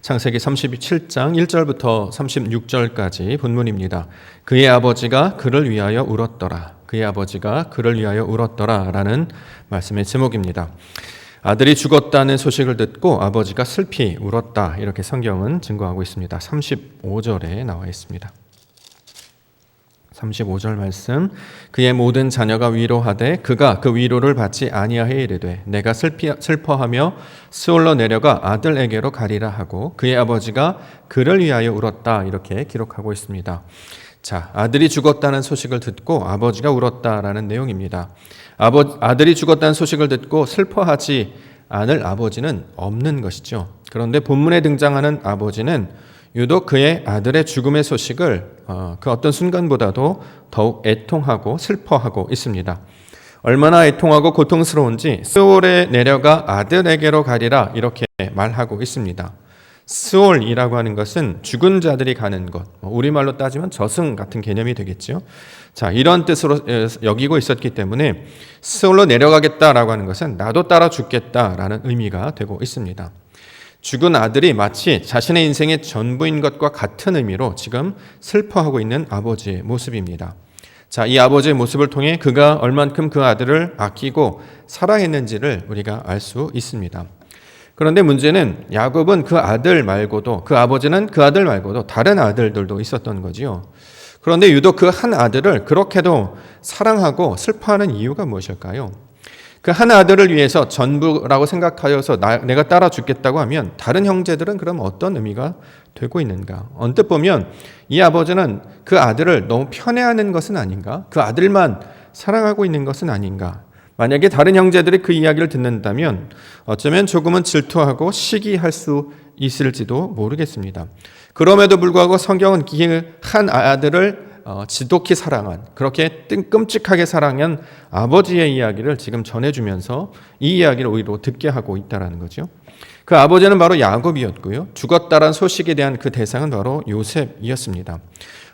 창세기 37장 1절부터 36절까지 본문입니다. 그의 아버지가 그를 위하여 울었더라. 그의 아버지가 그를 위하여 울었더라 라는 말씀의 제목입니다. 아들이 죽었다는 소식을 듣고 아버지가 슬피 울었다, 이렇게 성경은 증거하고 있습니다. 35절에 나와 있습니다. 35절 말씀. 그의 모든 자녀가 위로하되 그가 그 위로를 받지 아니하여 이르되 내가 슬퍼하며 스올로 내려가 아들에게로 가리라 하고 그의 아버지가 그를 위하여 울었다, 이렇게 기록하고 있습니다. 자, 아들이 죽었다는 소식을 듣고 아버지가 울었다라는 내용입니다. 아들이 죽었다는 소식을 듣고 슬퍼하지 않을 아버지는 없는 것이죠. 그런데 본문에 등장하는 아버지는 유독 그의 아들의 죽음의 소식을 그 어떤 순간보다도 더욱 애통하고 슬퍼하고 있습니다. 얼마나 애통하고 고통스러운지 스올에 내려가 아들에게로 가리라, 이렇게 말하고 있습니다. 스올이라고 하는 것은 죽은 자들이 가는 곳, 우리말로 따지면 저승 같은 개념이 되겠죠. 자, 이런 뜻으로 여기고 있었기 때문에 스올로 내려가겠다라고 하는 것은 나도 따라 죽겠다라는 의미가 되고 있습니다. 죽은 아들이 마치 자신의 인생의 전부인 것과 같은 의미로 지금 슬퍼하고 있는 아버지의 모습입니다. 자, 이 아버지의 모습을 통해 그가 얼만큼 그 아들을 아끼고 사랑했는지를 우리가 알 수 있습니다. 그런데 문제는 야곱은 그 아들 말고도, 그 아버지는 그 아들 말고도 다른 아들들도 있었던 거지요. 그런데 유독 그 한 아들을 그렇게도 사랑하고 슬퍼하는 이유가 무엇일까요? 그 한 아들을 위해서 전부라고 생각하여서 내가 따라 죽겠다고 하면 다른 형제들은 그럼 어떤 의미가 되고 있는가? 언뜻 보면 이 아버지는 그 아들을 너무 편애하는 것은 아닌가? 그 아들만 사랑하고 있는 것은 아닌가? 만약에 다른 형제들이 그 이야기를 듣는다면 어쩌면 조금은 질투하고 시기할 수 있을지도 모르겠습니다. 그럼에도 불구하고 성경은 한 아들을 지독히 사랑한, 그렇게 끔찍하게 사랑한 아버지의 이야기를 지금 전해주면서 이 이야기를 오히려 듣게 하고 있다는 거죠. 그 아버지는 바로 야곱이었고요. 죽었다란 소식에 대한 그 대상은 바로 요셉이었습니다.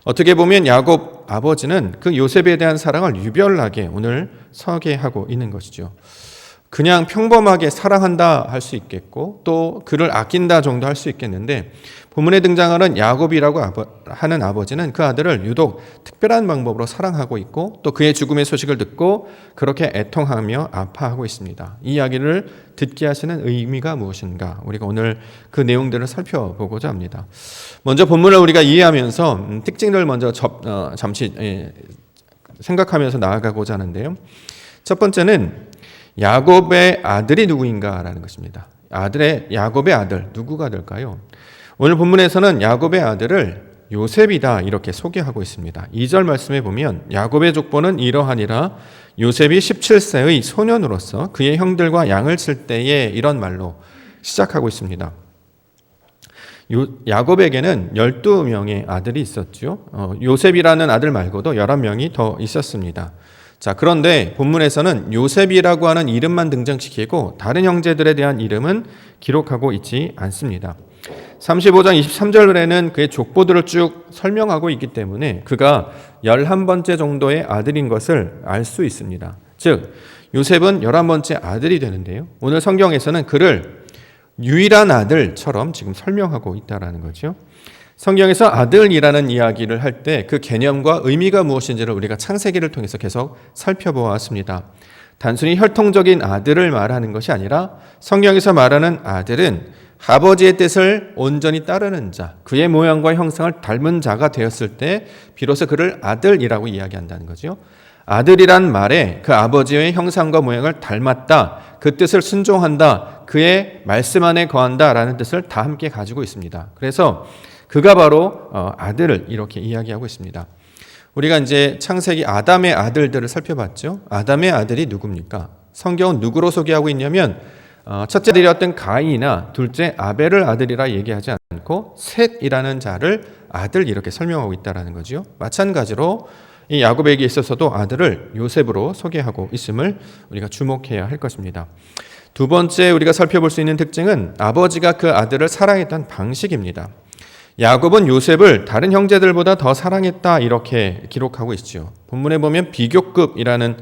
어떻게 보면 야곱 아버지는 그 요셉에 대한 사랑을 유별나게 오늘 소개하고 있는 것이죠. 그냥 평범하게 사랑한다 할 수 있겠고 또 그를 아낀다 정도 할 수 있겠는데, 본문에 등장하는 야곱이라고 하는 아버지는 그 아들을 유독 특별한 방법으로 사랑하고 있고 또 그의 죽음의 소식을 듣고 그렇게 애통하며 아파하고 있습니다. 이 이야기를 듣게 하시는 의미가 무엇인가, 우리가 오늘 그 내용들을 살펴보고자 합니다. 먼저 본문을 우리가 이해하면서 특징들을 먼저 잠시 생각하면서 나아가고자 하는데요. 첫 번째는 야곱의 아들이 누구인가라는 것입니다. 야곱의 아들 누구가 될까요? 오늘 본문에서는 야곱의 아들을 요셉이다, 이렇게 소개하고 있습니다. 2절 말씀에 보면 야곱의 족보는 이러하니라. 요셉이 17세의 소년으로서 그의 형들과 양을 칠 때에, 이런 말로 시작하고 있습니다. 야곱에게는 12명의 아들이 있었죠. 요셉이라는 아들 말고도 11명이 더 있었습니다. 자, 그런데 본문에서는 요셉이라고 하는 이름만 등장시키고 다른 형제들에 대한 이름은 기록하고 있지 않습니다. 35장 23절에는 그의 족보들을 쭉 설명하고 있기 때문에 그가 11번째 정도의 아들인 것을 알 수 있습니다. 즉 요셉은 11번째 아들이 되는데요, 오늘 성경에서는 그를 유일한 아들처럼 지금 설명하고 있다는 거죠. 성경에서 아들이라는 이야기를 할 때 그 개념과 의미가 무엇인지를 우리가 창세기를 통해서 계속 살펴보았습니다. 단순히 혈통적인 아들을 말하는 것이 아니라 성경에서 말하는 아들은 아버지의 뜻을 온전히 따르는 자, 그의 모양과 형상을 닮은 자가 되었을 때 비로소 그를 아들이라고 이야기한다는 거죠. 아들이란 말에 그 아버지의 형상과 모양을 닮았다, 그 뜻을 순종한다, 그의 말씀 안에 거한다라는 뜻을 다 함께 가지고 있습니다. 그래서 그가 바로 아들을 이렇게 이야기하고 있습니다. 우리가 이제 창세기 아담의 아들들을 살펴봤죠. 아담의 아들이 누굽니까? 성경은 누구로 소개하고 있냐면 첫째 아들이었던 가인이나 둘째 아벨을 아들이라 얘기하지 않고 셋이라는 자를 아들, 이렇게 설명하고 있다는 거죠. 마찬가지로 이 야곱에게 있어서도 아들을 요셉으로 소개하고 있음을 우리가 주목해야 할 것입니다. 두 번째 우리가 살펴볼 수 있는 특징은 아버지가 그 아들을 사랑했던 방식입니다. 야곱은 요셉을 다른 형제들보다 더 사랑했다, 이렇게 기록하고 있죠. 본문에 보면 비교급이라는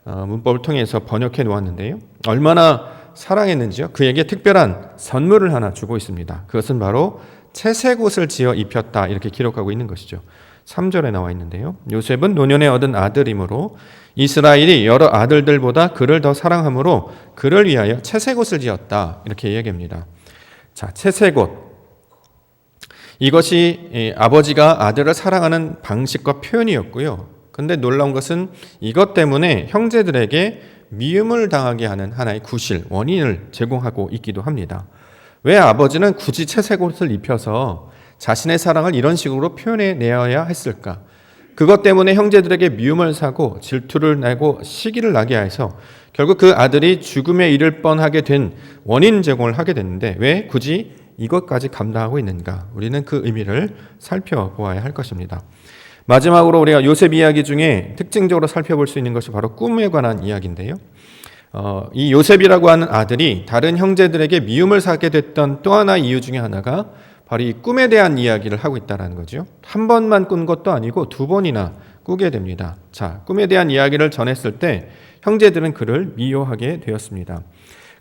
문법을 통해서 번역해 놓았는데요, 얼마나 사랑했는지요? 그에게 특별한 선물을 하나 주고 있습니다. 그것은 바로 채색 옷을 지어 입혔다 이렇게 기록하고 있는 것이죠. 3절에 나와 있는데요. 요셉은 노년에 얻은 아들이므로 이스라엘이 여러 아들들보다 그를 더 사랑하므로 그를 위하여 채색 옷을 지었다 이렇게 이야기합니다. 자, 채색 옷. 이것이 아버지가 아들을 사랑하는 방식과 표현이었고요. 근데 놀라운 것은 이것 때문에 형제들에게 미움을 당하게 하는 하나의 구실, 원인을 제공하고 있기도 합니다. 왜 아버지는 굳이 채색 옷을 입혀서 자신의 사랑을 이런 식으로 표현해 내어야 했을까? 그것 때문에 형제들에게 미움을 사고 질투를 내고 시기를 나게 해서 결국 그 아들이 죽음에 이를 뻔하게 된 원인 제공을 하게 됐는데 왜 굳이 이것까지 감당하고 있는가? 우리는 그 의미를 살펴보아야 할 것입니다. 마지막으로 우리가 요셉 이야기 중에 특징적으로 살펴볼 수 있는 것이 바로 꿈에 관한 이야기인데요. 이 요셉이라고 하는 아들이 다른 형제들에게 미움을 사게 됐던 또 하나 이유 중에 하나가 바로 이 꿈에 대한 이야기를 하고 있다는 거죠. 한 번만 꾼 것도 아니고 두 번이나 꾸게 됩니다. 자, 꿈에 대한 이야기를 전했을 때 형제들은 그를 미워하게 되었습니다.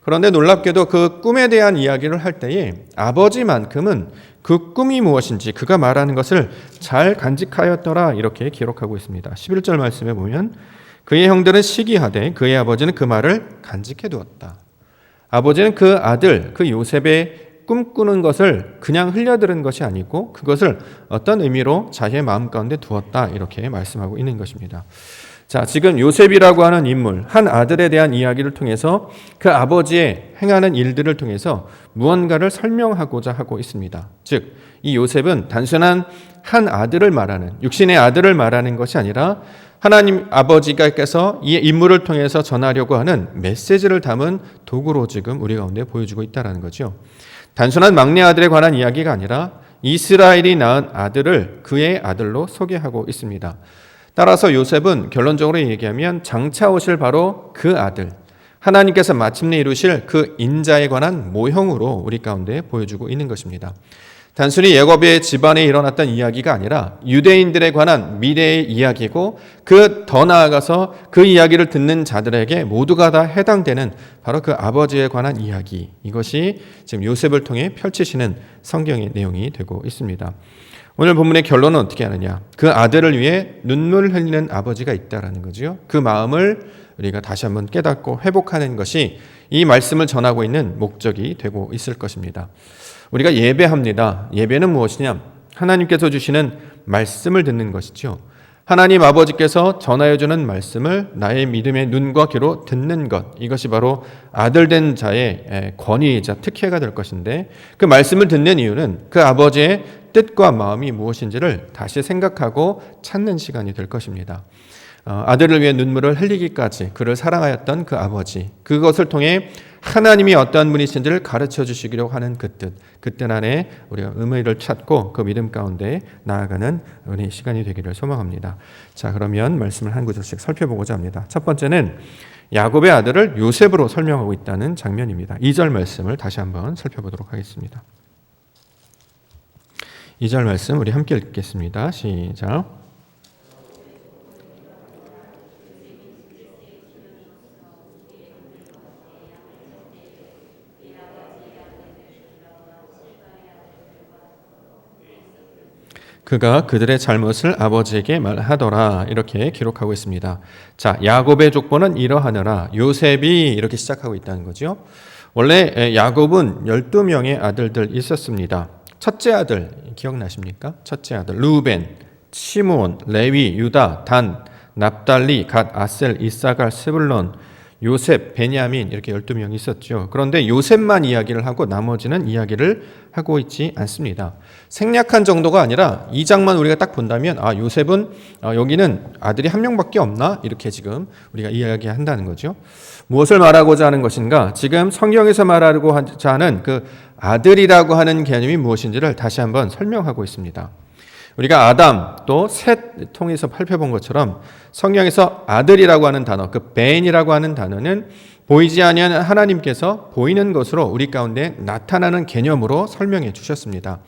그런데 놀랍게도 그 꿈에 대한 이야기를 할 때에 아버지만큼은 그 꿈이 무엇인지 그가 말하는 것을 잘 간직하였더라 이렇게 기록하고 있습니다. 11절 말씀에 보면 그의 형들은 시기하되 그의 아버지는 그 말을 간직해 두었다. 아버지는 그 아들, 그 요셉의 꿈꾸는 것을 그냥 흘려들은 것이 아니고 그것을 어떤 의미로 자기의 마음 가운데 두었다 이렇게 말씀하고 있는 것입니다. 자, 지금 요셉이라고 하는 인물, 한 아들에 대한 이야기를 통해서 그 아버지의 행하는 일들을 통해서 무언가를 설명하고자 하고 있습니다. 즉, 이 요셉은 단순한 한 아들을 말하는, 육신의 아들을 말하는 것이 아니라 하나님 아버지께서 이 인물을 통해서 전하려고 하는 메시지를 담은 도구로 지금 우리 가운데 보여주고 있다는 거죠. 단순한 막내 아들에 관한 이야기가 아니라 이스라엘이 낳은 아들을 그의 아들로 소개하고 있습니다. 따라서 요셉은 결론적으로 얘기하면 장차 오실 바로 그 아들, 하나님께서 마침내 이루실 그 인자에 관한 모형으로 우리 가운데 보여주고 있는 것입니다. 단순히 야곱의 집안에 일어났던 이야기가 아니라 유대인들에 관한 미래의 이야기고 그 더 나아가서 그 이야기를 듣는 자들에게 모두가 다 해당되는 바로 그 아버지에 관한 이야기, 이것이 지금 요셉을 통해 펼치시는 성경의 내용이 되고 있습니다. 오늘 본문의 결론은 어떻게 하느냐? 그 아들을 위해 눈물을 흘리는 아버지가 있다라는 거죠. 그 마음을 우리가 다시 한번 깨닫고 회복하는 것이 이 말씀을 전하고 있는 목적이 되고 있을 것입니다. 우리가 예배합니다. 예배는 무엇이냐? 하나님께서 주시는 말씀을 듣는 것이죠. 하나님 아버지께서 전하여 주는 말씀을 나의 믿음의 눈과 귀로 듣는 것, 이것이 바로 아들된 자의 권위이자 특혜가 될 것인데 그 말씀을 듣는 이유는 그 아버지의 뜻과 마음이 무엇인지를 다시 생각하고 찾는 시간이 될 것입니다. 아들을 위해 눈물을 흘리기까지 그를 사랑하였던 그 아버지, 그것을 통해 하나님이 어떠한 분이신지를 가르쳐 주시기로 하는 그 뜻 안에 우리가 의미를 찾고 그 믿음 가운데 나아가는 은혜의 시간이 되기를 소망합니다. 자, 그러면 말씀을 한 구절씩 살펴보고자 합니다. 첫 번째는 야곱의 아들을 요셉으로 설명하고 있다는 장면입니다. 2절 말씀을 다시 한번 살펴보도록 하겠습니다. 2절 말씀 우리 함께 읽겠습니다. 시작. 그가 그들의 잘못을 아버지에게 말하더라 이렇게 기록하고 있습니다. 자, 야곱의 족보는 이러하느라 요셉이 이렇게 시작하고 있다는 거죠. 원래 야곱은 12명의 아들들 있었습니다. 첫째 아들 기억나십니까? 첫째 아들 루벤, 시므온, 레위, 유다, 단, 납달리, 갓, 아셀, 이사갈, 스불론, 요셉, 베냐민 이렇게 12명이 있었죠. 그런데 요셉만 이야기를 하고 나머지는 이야기를 하고 있지 않습니다. 생략한 정도가 아니라 이 장만 우리가 딱 본다면 요셉은 여기는 아들이 한 명밖에 없나? 이렇게 지금 우리가 이야기한다는 거죠. 무엇을 말하고자 하는 것인가? 지금 성경에서 말하고자 하는 그 아들이라고 하는 개념이 무엇인지를 다시 한번 설명하고 있습니다. 우리가 아담 또 셋 통해서 살펴본 것처럼 성경에서 아들이라고 하는 단어, 그 벤이라고 하는 단어는 보이지 아니하는 하나님께서 보이는 것으로 우리 가운데 나타나는 개념으로 설명해 주셨습니다.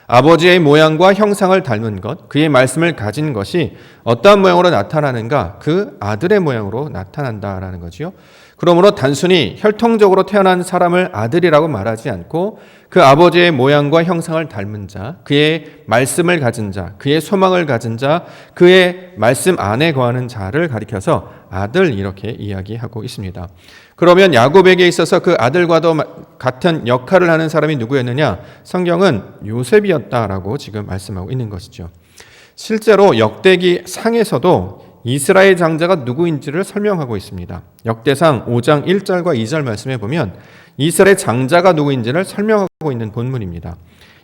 아버지의 모양과 형상을 닮은 것, 그의 말씀을 가진 것이 어떠한 모양으로 나타나는가? 그 아들의 모양으로 나타난다라는 거지요. 그러므로 단순히 혈통적으로 태어난 사람을 아들이라고 말하지 않고 그 아버지의 모양과 형상을 닮은 자, 그의 말씀을 가진 자, 그의 소망을 가진 자, 그의 말씀 안에 거하는 자를 가리켜서 아들 이렇게 이야기하고 있습니다. 그러면 야곱에게 있어서 그 아들과도 같은 역할을 하는 사람이 누구였느냐? 성경은 요셉이었다라고 지금 말씀하고 있는 것이죠. 실제로 역대기 상에서도 이스라엘 장자가 누구인지를 설명하고 있습니다. 역대상 5장 1절과 2절 말씀에 보면 이스라엘 장자가 누구인지를 설명하고 있는 본문입니다.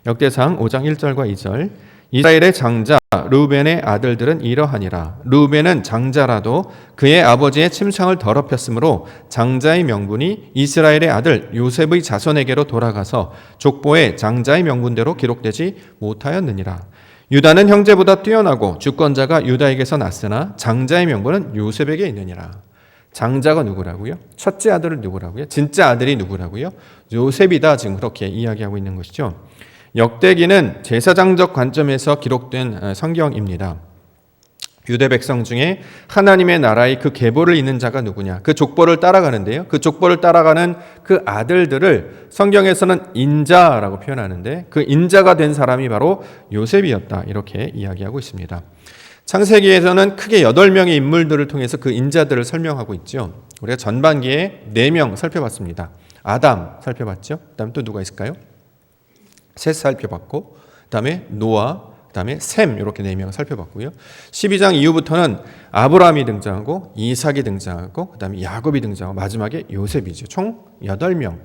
역대상 5장 1절과 2절 이스라엘의 장자 르우벤의 아들들은 이러하니라. 르우벤은 장자라도 그의 아버지의 침상을 더럽혔으므로 장자의 명분이 이스라엘의 아들 요셉의 자손에게로 돌아가서 족보에 장자의 명분대로 기록되지 못하였느니라. 유다는 형제보다 뛰어나고 주권자가 유다에게서 났으나 장자의 명분은 요셉에게 있느니라. 장자가 누구라고요? 첫째 아들은 누구라고요? 진짜 아들이 누구라고요? 요셉이다. 지금 그렇게 이야기하고 있는 것이죠. 역대기는 제사장적 관점에서 기록된 성경입니다. 유대 백성 중에 하나님의 나라의 그 계보를 잇는 자가 누구냐? 그 족보를 따라가는데요. 그 족보를 따라가는 그 아들들을 성경에서는 인자라고 표현하는데 그 인자가 된 사람이 바로 요셉이었다. 이렇게 이야기하고 있습니다. 창세기에서는 크게 8명의 인물들을 통해서 그 인자들을 설명하고 있죠. 우리가 전반기에 4명 살펴봤습니다. 아담 살펴봤죠. 그다음 또 누가 있을까요? 셋 살펴봤고, 그다음에 노아, 그다음에 셈 이렇게 4명 살펴봤고요. 12장 이후부터는 아브라함이 등장하고 이삭이 등장하고 그다음에 야곱이 등장하고 마지막에 요셉이죠. 총 8명,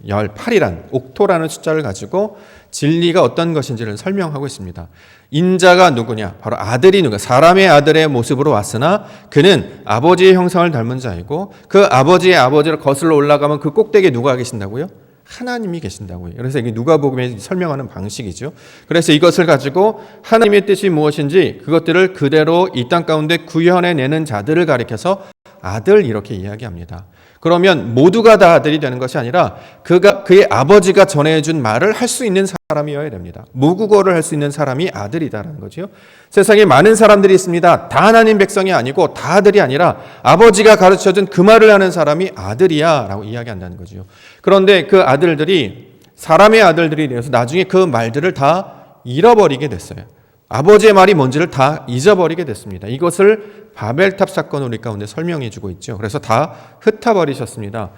18이란 옥토라는 숫자를 가지고 진리가 어떤 것인지를 설명하고 있습니다. 인자가 누구냐? 바로 아들이 누구냐? 사람의 아들의 모습으로 왔으나 그는 아버지의 형상을 닮은 자이고 그 아버지의 아버지를 거슬러 올라가면 그 꼭대기에 누가 계신다고요? 하나님이 계신다고요. 그래서 이게 누가복음에 설명하는 방식이죠. 그래서 이것을 가지고 하나님의 뜻이 무엇인지 그것들을 그대로 이 땅 가운데 구현해내는 자들을 가리켜서 아들 이렇게 이야기합니다. 그러면 모두가 다 아들이 되는 것이 아니라 그의 아버지가 전해준 말을 할 수 있는 사람이어야 됩니다. 모국어를 할 수 있는 사람이 아들이다라는 거죠. 세상에 많은 사람들이 있습니다. 다 하나님 백성이 아니고 다 아들이 아니라 아버지가 가르쳐준 그 말을 하는 사람이 아들이야 라고 이야기한다는 거죠. 그런데 그 아들들이 사람의 아들들이 되어서 나중에 그 말들을 다 잃어버리게 됐어요. 아버지의 말이 뭔지를 다 잊어버리게 됐습니다. 이것을 바벨탑 사건 우리 가운데 설명해 주고 있죠. 그래서 다 흩어버리셨습니다.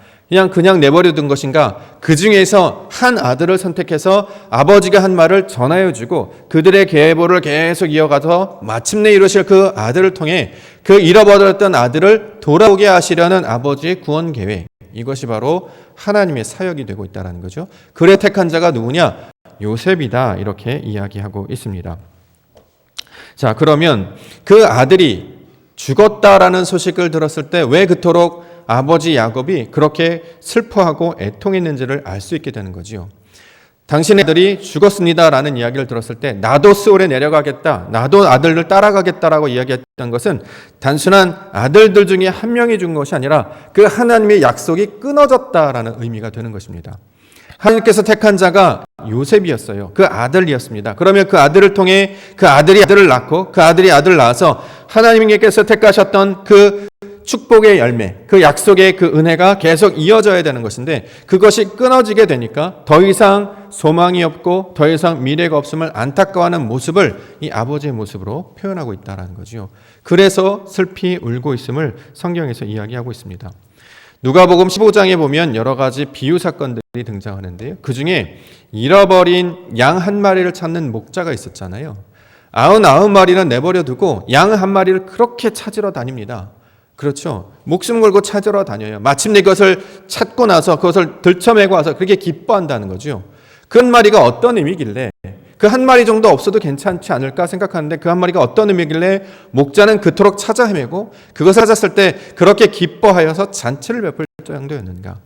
그냥 내버려 둔 것인가? 그 중에서 한 아들을 선택해서 아버지가 한 말을 전하여 주고 그들의 계보를 계속 이어가서 마침내 이루실 그 아들을 통해 그 잃어버렸던 아들을 돌아오게 하시려는 아버지의 구원 계획. 이것이 바로 하나님의 사역이 되고 있다는 거죠. 그래 택한 자가 누구냐? 요셉이다. 이렇게 이야기하고 있습니다. 자, 그러면 그 아들이 죽었다라는 소식을 들었을 때 왜 그토록 아버지 야곱이 그렇게 슬퍼하고 애통했는지를 알 수 있게 되는 거지요. 당신의 아들이 죽었습니다라는 이야기를 들었을 때 나도 스올에 내려가겠다, 나도 아들을 따라가겠다라고 이야기했던 것은 단순한 아들들 중에 한 명이 죽은 것이 아니라 그 하나님의 약속이 끊어졌다라는 의미가 되는 것입니다. 하나님께서 택한 자가 요셉이었어요. 그 아들이었습니다. 그러면 그 아들을 통해 그 아들이 아들을 낳고 그 아들이 아들을 낳아서 하나님께서 택하셨던 그 축복의 열매, 그 약속의 그 은혜가 계속 이어져야 되는 것인데 그것이 끊어지게 되니까 더 이상 소망이 없고 더 이상 미래가 없음을 안타까워하는 모습을 이 아버지의 모습으로 표현하고 있다는 거죠. 그래서 슬피 울고 있음을 성경에서 이야기하고 있습니다. 누가복음 15장에 보면 여러 가지 비유 사건들이 등장하는데요. 그중에 잃어버린 양 한 마리를 찾는 목자가 있었잖아요. 99마리는 내버려 두고 양 한 마리를 그렇게 찾으러 다닙니다. 그렇죠. 목숨 걸고 찾으러 다녀요. 마침내 그것을 찾고 나서 그것을 들쳐매고 와서 그렇게 기뻐한다는 거죠. 그 한 마리가 어떤 의미길래 그 한 마리 정도 없어도 괜찮지 않을까 생각하는데 그 한 마리가 어떤 의미길래 목자는 그토록 찾아 헤매고 그것을 찾았을 때 그렇게 기뻐하여서 잔치를 베풀 정도였는가.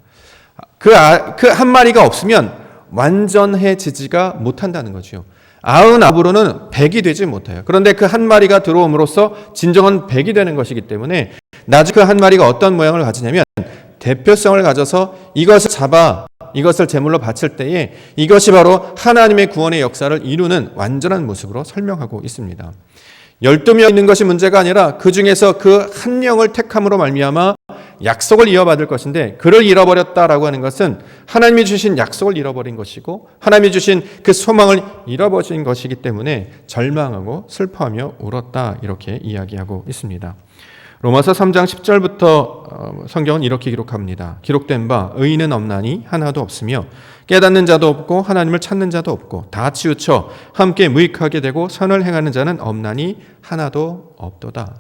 그 한 마리가 없으면 완전해지지가 못한다는 거죠. 99으로는 100이 되지 못해요. 그런데 그 한 마리가 들어옴으로써 진정한 100이 되는 것이기 때문에 나중에 그 한 마리가 어떤 모양을 가지냐면 대표성을 가져서 이것을 잡아 이것을 제물로 바칠 때에 이것이 바로 하나님의 구원의 역사를 이루는 완전한 모습으로 설명하고 있습니다. 12명 있는 것이 문제가 아니라 그 중에서 그 한 명을 택함으로 말미암아 약속을 이어받을 것인데 그를 잃어버렸다라고 하는 것은 하나님이 주신 약속을 잃어버린 것이고 하나님이 주신 그 소망을 잃어버린 것이기 때문에 절망하고 슬퍼하며 울었다 이렇게 이야기하고 있습니다. 로마서 3장 10절부터 성경은 이렇게 기록합니다. 기록된 바 의인은 없나니 하나도 없으며 깨닫는 자도 없고 하나님을 찾는 자도 없고 다 치우쳐 함께 무익하게 되고 선을 행하는 자는 없나니 하나도 없도다.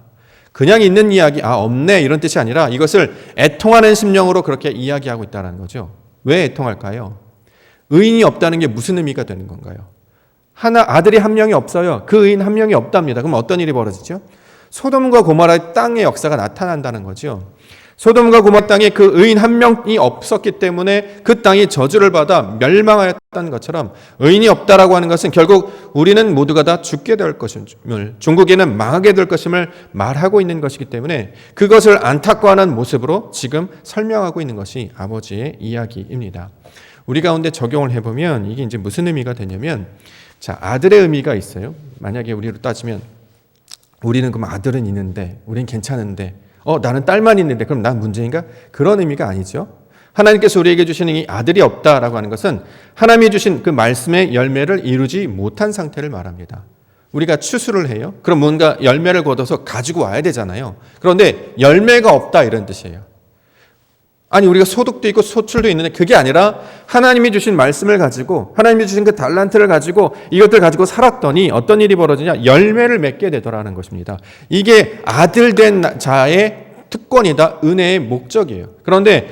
그냥 있는 이야기, 없네 이런 뜻이 아니라 이것을 애통하는 심령으로 그렇게 이야기하고 있다는 거죠. 왜 애통할까요? 의인이 없다는 게 무슨 의미가 되는 건가요? 아들이 한 명이 없어요. 그 의인 한 명이 없답니다. 그럼 어떤 일이 벌어지죠? 소돔과 고모라의 땅의 역사가 나타난다는 거죠. 소돔과 고모라 땅에 그 의인 한 명이 없었기 때문에 그 땅이 저주를 받아 멸망하였다는 것처럼 의인이 없다라고 하는 것은 결국 우리는 모두가 다 죽게 될 것임을, 종국에는 망하게 될 것임을 말하고 있는 것이기 때문에 그것을 안타까워하는 모습으로 지금 설명하고 있는 것이 아버지의 이야기입니다. 우리 가운데 적용을 해보면 이게 이제 무슨 의미가 되냐면, 자, 아들의 의미가 있어요. 만약에 우리로 따지면 우리는 그럼 아들은 있는데, 우린 괜찮은데, 나는 딸만 있는데, 그럼 난 문제인가? 그런 의미가 아니죠. 하나님께서 우리에게 주시는 이 아들이 없다라고 하는 것은 하나님이 주신 그 말씀의 열매를 이루지 못한 상태를 말합니다. 우리가 추수를 해요. 그럼 뭔가 열매를 거둬서 가지고 와야 되잖아요. 그런데 열매가 없다 이런 뜻이에요. 아니, 우리가 소득도 있고 소출도 있는데 그게 아니라 하나님이 주신 말씀을 가지고, 하나님이 주신 그 달란트를 가지고 이것들 가지고 살았더니 어떤 일이 벌어지냐? 열매를 맺게 되더라는 것입니다. 이게 아들 된 자의 특권이다, 은혜의 목적이에요. 그런데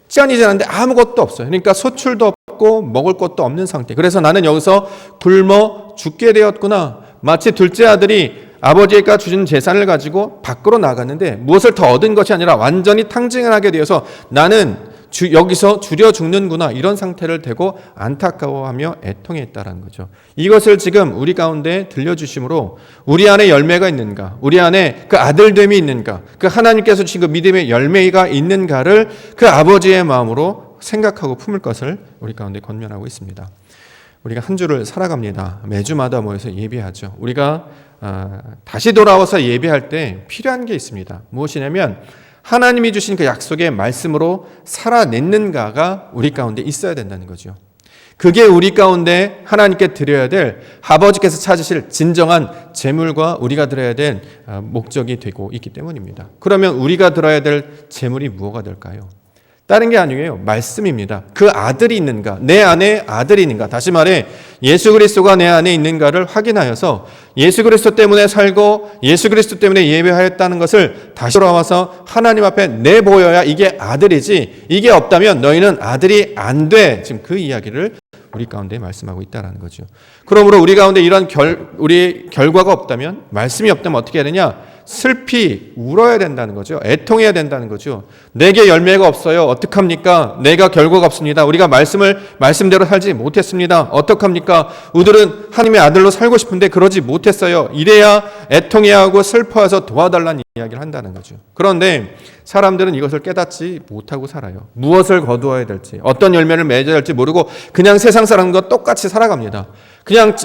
시간이 지났는데 아무것도 없어요. 그러니까 소출도 없고 먹을 것도 없는 상태. 그래서 나는 여기서 굶어 죽게 되었구나. 마치 둘째 아들이 아버지가 주신 재산을 가지고 밖으로 나갔는데 무엇을 더 얻은 것이 아니라 완전히 탕진을 하게 되어서 나는 여기서 줄여 죽는구나, 이런 상태를 되고 안타까워하며 애통했다라는 거죠. 이것을 지금 우리 가운데 들려주심으로 우리 안에 열매가 있는가, 우리 안에 그 아들됨이 있는가, 그 하나님께서 주신 그 믿음의 열매가 있는가를 그 아버지의 마음으로 생각하고 품을 것을 우리 가운데 권면하고 있습니다. 우리가 한 주를 살아갑니다. 매주마다 모여서 예배하죠. 우리가 다시 돌아와서 예배할 때 필요한 게 있습니다. 무엇이냐면 하나님이 주신 그 약속의 말씀으로 살아냈는가가 우리 가운데 있어야 된다는 거죠. 그게 우리 가운데 하나님께 드려야 될, 아버지께서 찾으실 진정한 재물과 우리가 드려야 될 목적이 되고 있기 때문입니다. 그러면 우리가 드려야 될 재물이 무엇가 될까요? 다른 게 아니에요. 말씀입니다. 그 아들이 있는가, 내 안에 아들이 있는가, 다시 말해 예수 그리스도가 내 안에 있는가를 확인하여서 예수 그리스도 때문에 살고 예수 그리스도 때문에 예배하였다는 것을 다시 돌아와서 하나님 앞에 내보여야 이게 아들이지, 이게 없다면 너희는 아들이 안 돼. 지금 그 이야기를 우리 가운데 말씀하고 있다는 거죠. 그러므로 우리 가운데 이런 우리 결과가 없다면, 말씀이 없다면 어떻게 해야 되냐? 슬피 울어야 된다는 거죠. 애통해야 된다는 거죠. 내게 열매가 없어요. 어떡합니까? 내가 결과가 없습니다. 우리가 말씀대로 살지 못했습니다. 어떡합니까? 우리들은 하나님의 아들로 살고 싶은데 그러지 못했어요. 이래야 애통해야 하고 슬퍼해서 도와달라는 이야기를 한다는 거죠. 그런데 사람들은 이것을 깨닫지 못하고 살아요. 무엇을 거두어야 될지, 어떤 열매를 맺어야 할지 모르고 그냥 세상 사람과 똑같이 살아갑니다. 그냥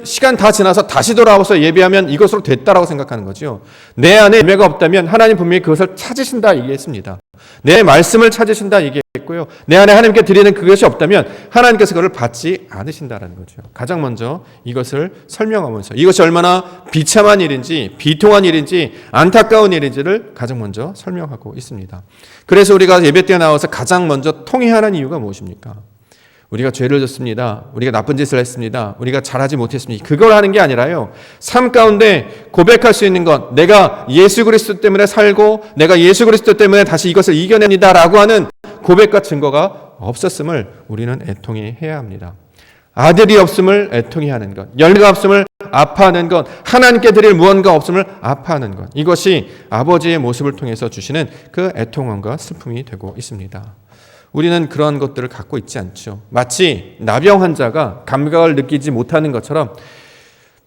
시간 다 지나서 다시 돌아와서 예배하면 이것으로 됐다라고 생각하는 거죠. 내 안에 열매가 없다면 하나님 분명히 그것을 찾으신다 얘기했습니다. 내 말씀을 찾으신다 얘기했고요. 내 안에 하나님께 드리는 그것이 없다면 하나님께서 그걸 받지 않으신다라는 거죠. 가장 먼저 이것을 설명하면서 이것이 얼마나 비참한 일인지, 비통한 일인지, 안타까운 일인지를 가장 먼저 설명하고 있습니다. 그래서 우리가 예배 때 나와서 가장 먼저 통회하는 이유가 무엇입니까? 우리가 죄를 졌습니다. 우리가 나쁜 짓을 했습니다. 우리가 잘하지 못했습니다. 그걸 하는 게 아니라요, 삶 가운데 고백할 수 있는 것, 내가 예수 그리스도 때문에 살고 내가 예수 그리스도 때문에 다시 이것을 이겨냅니다라고 하는 고백과 증거가 없었음을 우리는 애통해야 합니다. 아들이 없음을 애통해하는 것, 열매가 없음을 아파하는 것, 하나님께 드릴 무언가 없음을 아파하는 것, 이것이 아버지의 모습을 통해서 주시는 그 애통함과 슬픔이 되고 있습니다. 우리는 그러한 것들을 갖고 있지 않죠. 마치 나병 환자가 감각을 느끼지 못하는 것처럼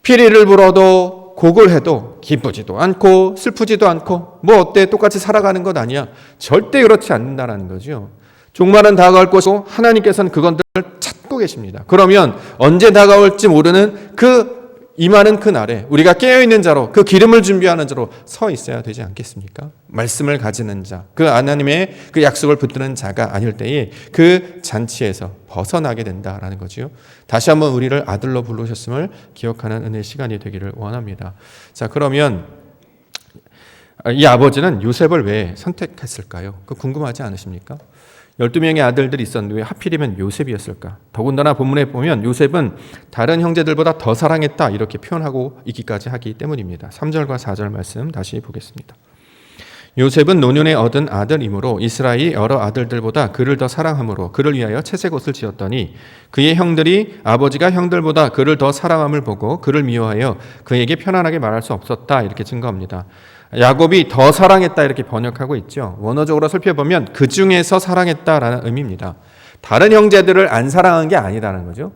피리를 불어도 곡을 해도 기쁘지도 않고 슬프지도 않고 뭐 어때, 똑같이 살아가는 것 아니야. 절대 그렇지 않는다는 거죠. 종말은 다가올 것이고 하나님께서는 그것들을 찾고 계십니다. 그러면 언제 다가올지 모르는 그 임하는 그 날에 우리가 깨어있는 자로 그 기름을 준비하는 자로 서 있어야 되지 않겠습니까? 말씀을 가지는 자, 그 하나님의 그 약속을 붙드는 자가 아닐 때에 그 잔치에서 벗어나게 된다라는 거지요. 다시 한번 우리를 아들로 부르셨음을 기억하는 은혜의 시간이 되기를 원합니다. 자, 그러면 이 아버지는 요셉을 왜 선택했을까요? 그 궁금하지 않으십니까? 12명의 아들들이 있었는데 왜 하필이면 요셉이었을까? 더군다나 본문에 보면 요셉은 다른 형제들보다 더 사랑했다 이렇게 표현하고 있기까지 하기 때문입니다. 3절과 4절 말씀 다시 보겠습니다. 요셉은 노년에 얻은 아들이므로 이스라엘이 여러 아들들보다 그를 더 사랑함으로 그를 위하여 채색 옷을 지었더니 그의 형들이 아버지가 형들보다 그를 더 사랑함을 보고 그를 미워하여 그에게 편안하게 말할 수 없었다 이렇게 증거합니다. 야곱이 더 사랑했다 이렇게 번역하고 있죠. 원어적으로 살펴보면 그 중에서 사랑했다라는 의미입니다. 다른 형제들을 안 사랑한 게 아니라는 거죠.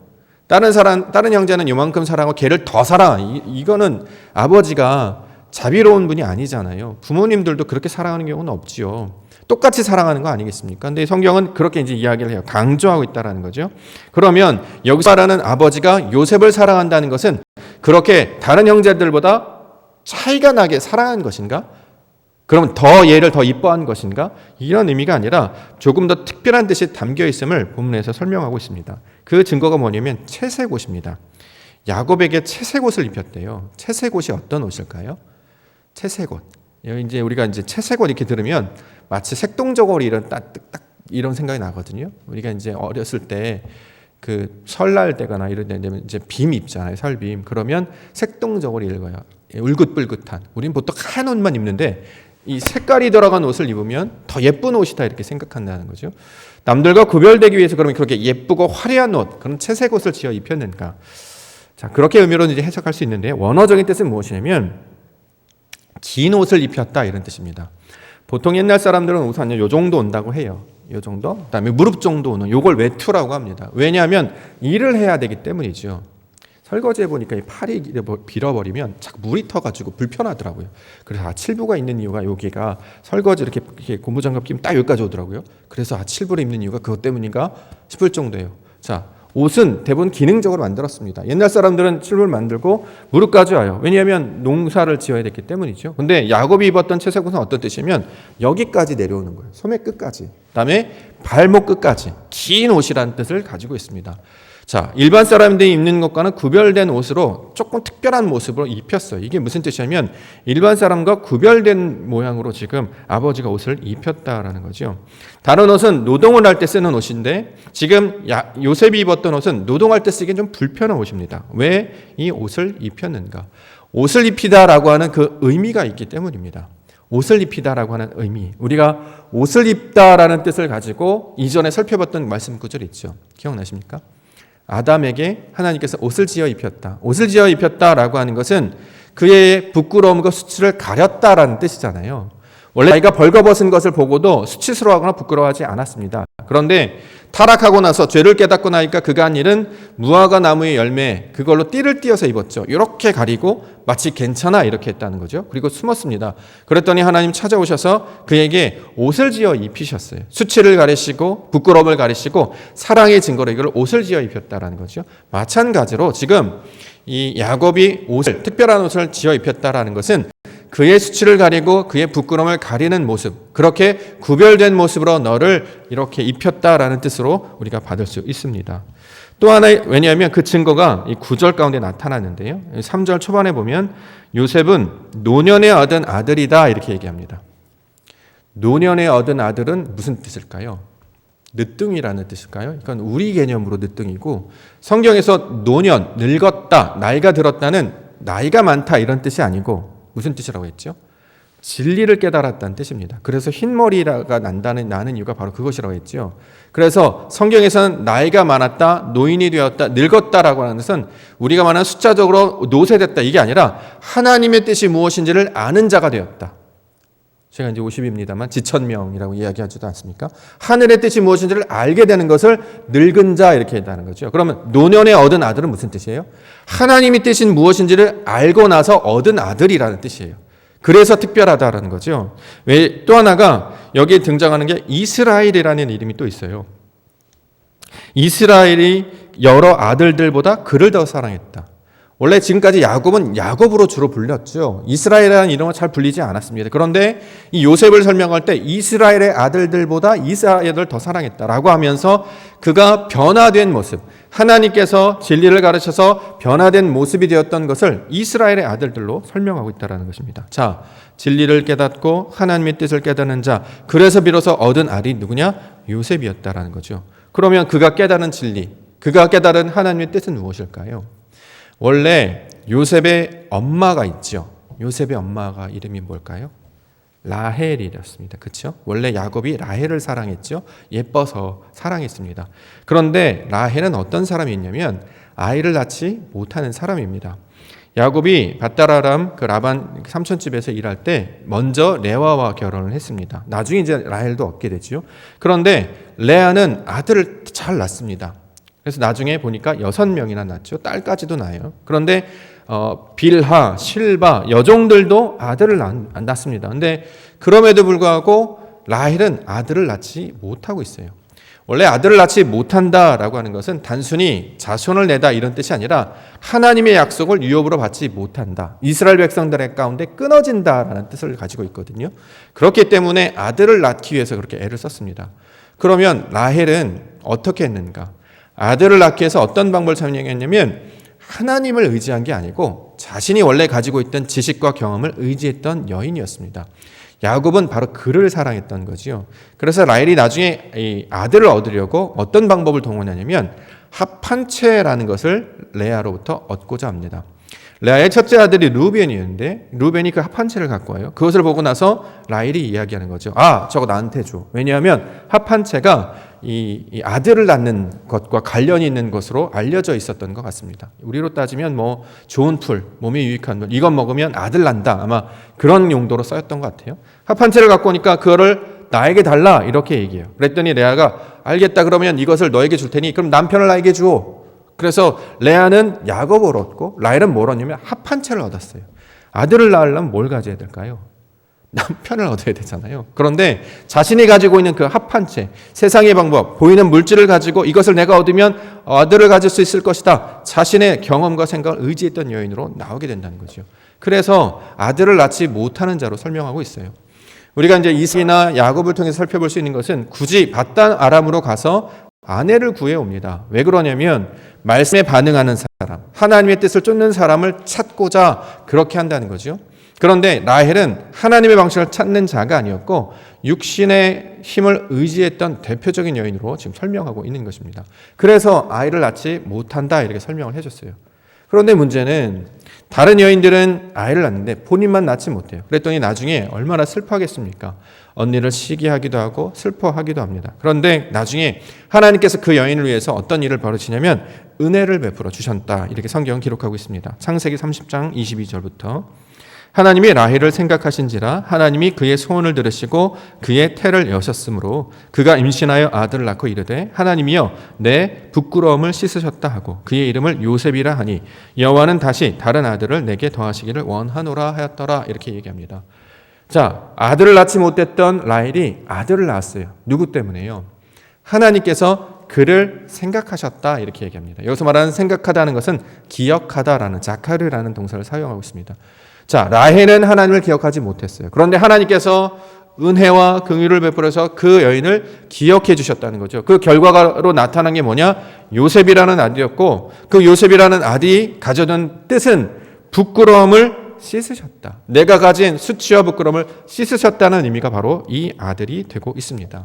다른 형제는 요만큼 사랑하고 걔를 더 사랑한 이거는 아버지가 자비로운 분이 아니잖아요. 부모님들도 그렇게 사랑하는 경우는 없지요. 똑같이 사랑하는 거 아니겠습니까? 근데 성경은 그렇게 이제 이야기를 해요. 강조하고 있다라는 거죠. 그러면 여기서 말하는 아버지가 요셉을 사랑한다는 것은 그렇게 다른 형제들보다 차이가 나게 사랑한 것인가? 그럼 더 얘를 더 이뻐한 것인가? 이런 의미가 아니라 조금 더 특별한 뜻이 담겨 있음을 본문에서 설명하고 있습니다. 그 증거가 뭐냐면 채색 옷입니다. 야곱에게 채색 옷을 입혔대요. 채색 옷이 어떤 옷일까요? 채색 옷. 이제 우리가 이제 채색 옷 이렇게 들으면 마치 색동저고리 이런 생각이 나거든요. 우리가 이제 어렸을 때 그 설날 때거나 이런 데 이제 빔 입잖아요. 설빔. 그러면 색동저고리 읽어요. 울긋불긋한. 우린 보통 한 옷만 입는데 이 색깔이 들어간 옷을 입으면 더 예쁜 옷이다 이렇게 생각한다는 거죠. 남들과 구별되기 위해서 그러면 그렇게 예쁘고 화려한 옷, 그런 채색 옷을 지어 입혔는가? 자, 그렇게 의미로는 이제 해석할 수 있는데 원어적인 뜻은 무엇이냐면 긴 옷을 입혔다 이런 뜻입니다. 보통 옛날 사람들은 우선 요 정도 온다고 해요. 요 정도? 그다음에 무릎 정도 오는 요걸 외투라고 합니다. 왜냐하면 일을 해야 되기 때문이죠. 설거지해 보니까 이 팔이 빌어버리면 자꾸 물이 터가지고 불편하더라고요. 그래서 칠부가 있는 이유가 여기가 설거지 이렇게 고무장갑 끼면 딱 여기까지 오더라고요. 그래서 칠부를 입는 이유가 그것 때문인가 싶을 정도예요. 자, 옷은 대부분 기능적으로 만들었습니다. 옛날 사람들은 칠부를 만들고 무릎까지 와요. 왜냐하면 농사를 지어야 됐기 때문이죠. 근데 야곱이 입었던 채색 옷은 어떤 뜻이냐면 여기까지 내려오는 거예요. 소매 끝까지. 그다음에 발목 끝까지 긴 옷이라는 뜻을 가지고 있습니다. 자, 일반 사람들이 입는 것과는 구별된 옷으로 조금 특별한 모습으로 입혔어요. 이게 무슨 뜻이냐면 일반 사람과 구별된 모양으로 지금 아버지가 옷을 입혔다라는 거죠. 다른 옷은 노동을 할 때 쓰는 옷인데 지금 요셉이 입었던 옷은 노동할 때 쓰기엔 좀 불편한 옷입니다. 왜 이 옷을 입혔는가? 옷을 입히다라고 하는 그 의미가 있기 때문입니다. 옷을 입히다라고 하는 의미. 우리가 옷을 입다라는 뜻을 가지고 이전에 살펴봤던 말씀 구절이 있죠. 기억나십니까? 아담에게 하나님께서 옷을 지어 입혔다. 옷을 지어 입혔다라고 하는 것은 그의 부끄러움과 수치를 가렸다라는 뜻이잖아요. 원래 자기가 벌거벗은 것을 보고도 수치스러워하거나 부끄러워하지 않았습니다. 그런데 타락하고 나서 죄를 깨닫고 나니까 그가 한 일은 무화과 나무의 열매 그걸로 띠를 띄어서 입었죠. 이렇게 가리고 마치 괜찮아 이렇게 했다는 거죠. 그리고 숨었습니다. 그랬더니 하나님 찾아오셔서 그에게 옷을 지어 입히셨어요. 수치를 가리시고 부끄러움을 가리시고 사랑의 증거로 이걸 옷을 지어 입혔다라는 거죠. 마찬가지로 지금 이 야곱이 특별한 옷을 지어 입혔다라는 것은 그의 수치를 가리고 그의 부끄러움을 가리는 모습, 그렇게 구별된 모습으로 너를 이렇게 입혔다라는 뜻으로 우리가 받을 수 있습니다. 또 하나, 왜냐하면 그 증거가 이 9절 가운데 나타나는데요. 3절 초반에 보면 요셉은 노년에 얻은 아들이다 이렇게 얘기합니다. 노년에 얻은 아들은 무슨 뜻일까요? 늦둥이라는 뜻일까요? 이건 우리 개념으로 늦둥이고 성경에서 노년, 늙었다, 나이가 들었다는 나이가 많다 이런 뜻이 아니고 무슨 뜻이라고 했죠? 진리를 깨달았다는 뜻입니다. 그래서 흰머리가 나는 이유가 바로 그것이라고 했죠. 그래서 성경에서는 나이가 많았다, 노인이 되었다, 늙었다라고 하는 것은 우리가 말하는 숫자적으로 노쇠됐다 이게 아니라 하나님의 뜻이 무엇인지를 아는 자가 되었다. 제가 이제 50입니다만 지천명이라고 이야기하지도 않습니까? 하늘의 뜻이 무엇인지를 알게 되는 것을 늙은 자 이렇게 했다는 거죠. 그러면 노년에 얻은 아들은 무슨 뜻이에요? 하나님의 뜻이 무엇인지를 알고 나서 얻은 아들이라는 뜻이에요. 그래서 특별하다라는 거죠. 왜 또 하나가 여기에 등장하는 게 이스라엘이라는 이름이 또 있어요. 이스라엘이 여러 아들들보다 그를 더 사랑했다. 원래 지금까지 야곱은 야곱으로 주로 불렸죠. 이스라엘이라는 이름은 잘 불리지 않았습니다. 그런데 이 요셉을 설명할 때 이스라엘의 아들들보다 이스라엘을 더 사랑했다라고 하면서 그가 변화된 모습, 하나님께서 진리를 가르쳐서 변화된 모습이 되었던 것을 이스라엘의 아들들로 설명하고 있다는 것입니다. 자, 진리를 깨닫고 하나님의 뜻을 깨닫는 자, 그래서 비로소 얻은 아들이 누구냐? 요셉이었다라는 거죠. 그러면 그가 깨달은 진리, 그가 깨달은 하나님의 뜻은 무엇일까요? 원래 요셉의 엄마가 있죠. 요셉의 엄마가 이름이 뭘까요? 라헬이었습니다. 그렇죠? 원래 야곱이 라헬을 사랑했죠. 예뻐서 사랑했습니다. 그런데 라헬은 어떤 사람이었냐면 아이를 낳지 못하는 사람입니다. 야곱이 밧다라람 그 라반 삼촌집에서 일할 때 먼저 레아와 결혼을 했습니다. 나중에 이제 라헬도 얻게 되죠. 그런데 레아는 아들을 잘 낳습니다. 그래서 나중에 보니까 6명이나 낳죠. 딸까지도 낳아요. 그런데 빌하, 실바, 여종들도 아들을 안 낳습니다. 그런데 그럼에도 불구하고 라헬은 아들을 낳지 못하고 있어요. 원래 아들을 낳지 못한다라고 하는 것은 단순히 자손을 내다 이런 뜻이 아니라 하나님의 약속을 유업으로 받지 못한다. 이스라엘 백성들의 가운데 끊어진다라는 뜻을 가지고 있거든요. 그렇기 때문에 아들을 낳기 위해서 그렇게 애를 썼습니다. 그러면 라헬은 어떻게 했는가? 아들을 낳기 위해서 어떤 방법을 사용했냐면 하나님을 의지한 게 아니고 자신이 원래 가지고 있던 지식과 경험을 의지했던 여인이었습니다. 야곱은 바로 그를 사랑했던 거지요. 그래서 라헬이 나중에 이 아들을 얻으려고 어떤 방법을 동원하냐면 합한채라는 것을 레아로부터 얻고자 합니다. 레아의 첫째 아들이 루벤이었는데 루벤이 그 합한채를 갖고 와요. 그것을 보고 나서 라헬이 이야기하는 거죠. 아, 저거 나한테 줘. 왜냐하면 합한채가 이 아들을 낳는 것과 관련이 있는 것으로 알려져 있었던 것 같습니다. 우리로 따지면 뭐 좋은 풀, 몸에 유익한 풀, 이것 먹으면 아들 난다. 아마 그런 용도로 쓰였던 것 같아요. 합한채를 갖고 오니까 그거를 나에게 달라 이렇게 얘기해요. 그랬더니 레아가 알겠다 그러면 이것을 너에게 줄 테니 그럼 남편을 나에게 주오. 그래서 레아는 야곱을 얻고 라헬은 뭘 얻냐면 합한채를 얻었어요. 아들을 낳으려면 뭘 가져야 될까요? 남편을 얻어야 되잖아요. 그런데 자신이 가지고 있는 그 합한채, 세상의 방법, 보이는 물질을 가지고 이것을 내가 얻으면 아들을 가질 수 있을 것이다. 자신의 경험과 생각을 의지했던 여인으로 나오게 된다는 거죠. 그래서 아들을 낳지 못하는 자로 설명하고 있어요. 우리가 이제 이삭이나 야곱을 통해서 살펴볼 수 있는 것은 굳이 밧단 아람으로 가서 아내를 구해옵니다. 왜 그러냐면 말씀에 반응하는 사람, 하나님의 뜻을 쫓는 사람을 찾고자 그렇게 한다는 거죠. 그런데 라헬은 하나님의 방식을 찾는 자가 아니었고 육신의 힘을 의지했던 대표적인 여인으로 지금 설명하고 있는 것입니다. 그래서 아이를 낳지 못한다 이렇게 설명을 해줬어요. 그런데 문제는 다른 여인들은 아이를 낳는데 본인만 낳지 못해요. 그랬더니 나중에 얼마나 슬퍼하겠습니까? 언니를 시기하기도 하고 슬퍼하기도 합니다. 그런데 나중에 하나님께서 그 여인을 위해서 어떤 일을 벌이시냐면 은혜를 베풀어 주셨다. 이렇게 성경은 기록하고 있습니다. 창세기 30장 22절부터 하나님이 라헬을 생각하신지라 하나님이 그의 소원을 들으시고 그의 태를 여셨으므로 그가 임신하여 아들을 낳고 이르되 하나님이여 내 부끄러움을 씻으셨다 하고 그의 이름을 요셉이라 하니 여호와는 다시 다른 아들을 내게 더하시기를 원하노라 하였더라. 이렇게 얘기합니다. 자, 아들을 낳지 못했던 라헬이 아들을 낳았어요. 누구 때문에요? 하나님께서 그를 생각하셨다 이렇게 얘기합니다. 여기서 말하는 생각하다는 것은 기억하다라는 자카르라는 동사를 사용하고 있습니다. 자, 라헬은 하나님을 기억하지 못했어요. 그런데 하나님께서 은혜와 긍휼을 베풀어서 그 여인을 기억해 주셨다는 거죠. 그 결과로 나타난 게 뭐냐? 요셉이라는 아들이었고 그 요셉이라는 아들이 가져던 뜻은 부끄러움을 씻으셨다. 내가 가진 수치와 부끄러움을 씻으셨다는 의미가 바로 이 아들이 되고 있습니다.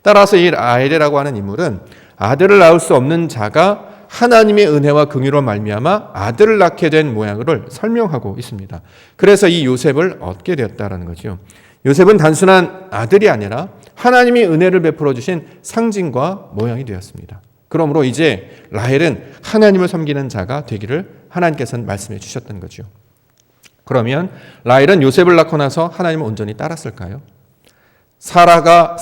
따라서 이 라헬이라고 하는 인물은 아들을 낳을 수 없는 자가 하나님의 은혜와 긍휼로 말미암아 아들을 낳게 된 모양을 설명하고 있습니다. 그래서 이 요셉을 얻게 되었다라는 거죠. 요셉은 단순한 아들이 아니라 하나님이 은혜를 베풀어 주신 상징과 모양이 되었습니다. 그러므로 이제 라헬은 하나님을 섬기는 자가 되기를 하나님께서는 말씀해 주셨던 거죠. 그러면 라헬은 요셉을 낳고 나서 하나님을 온전히 따랐을까요? 사라가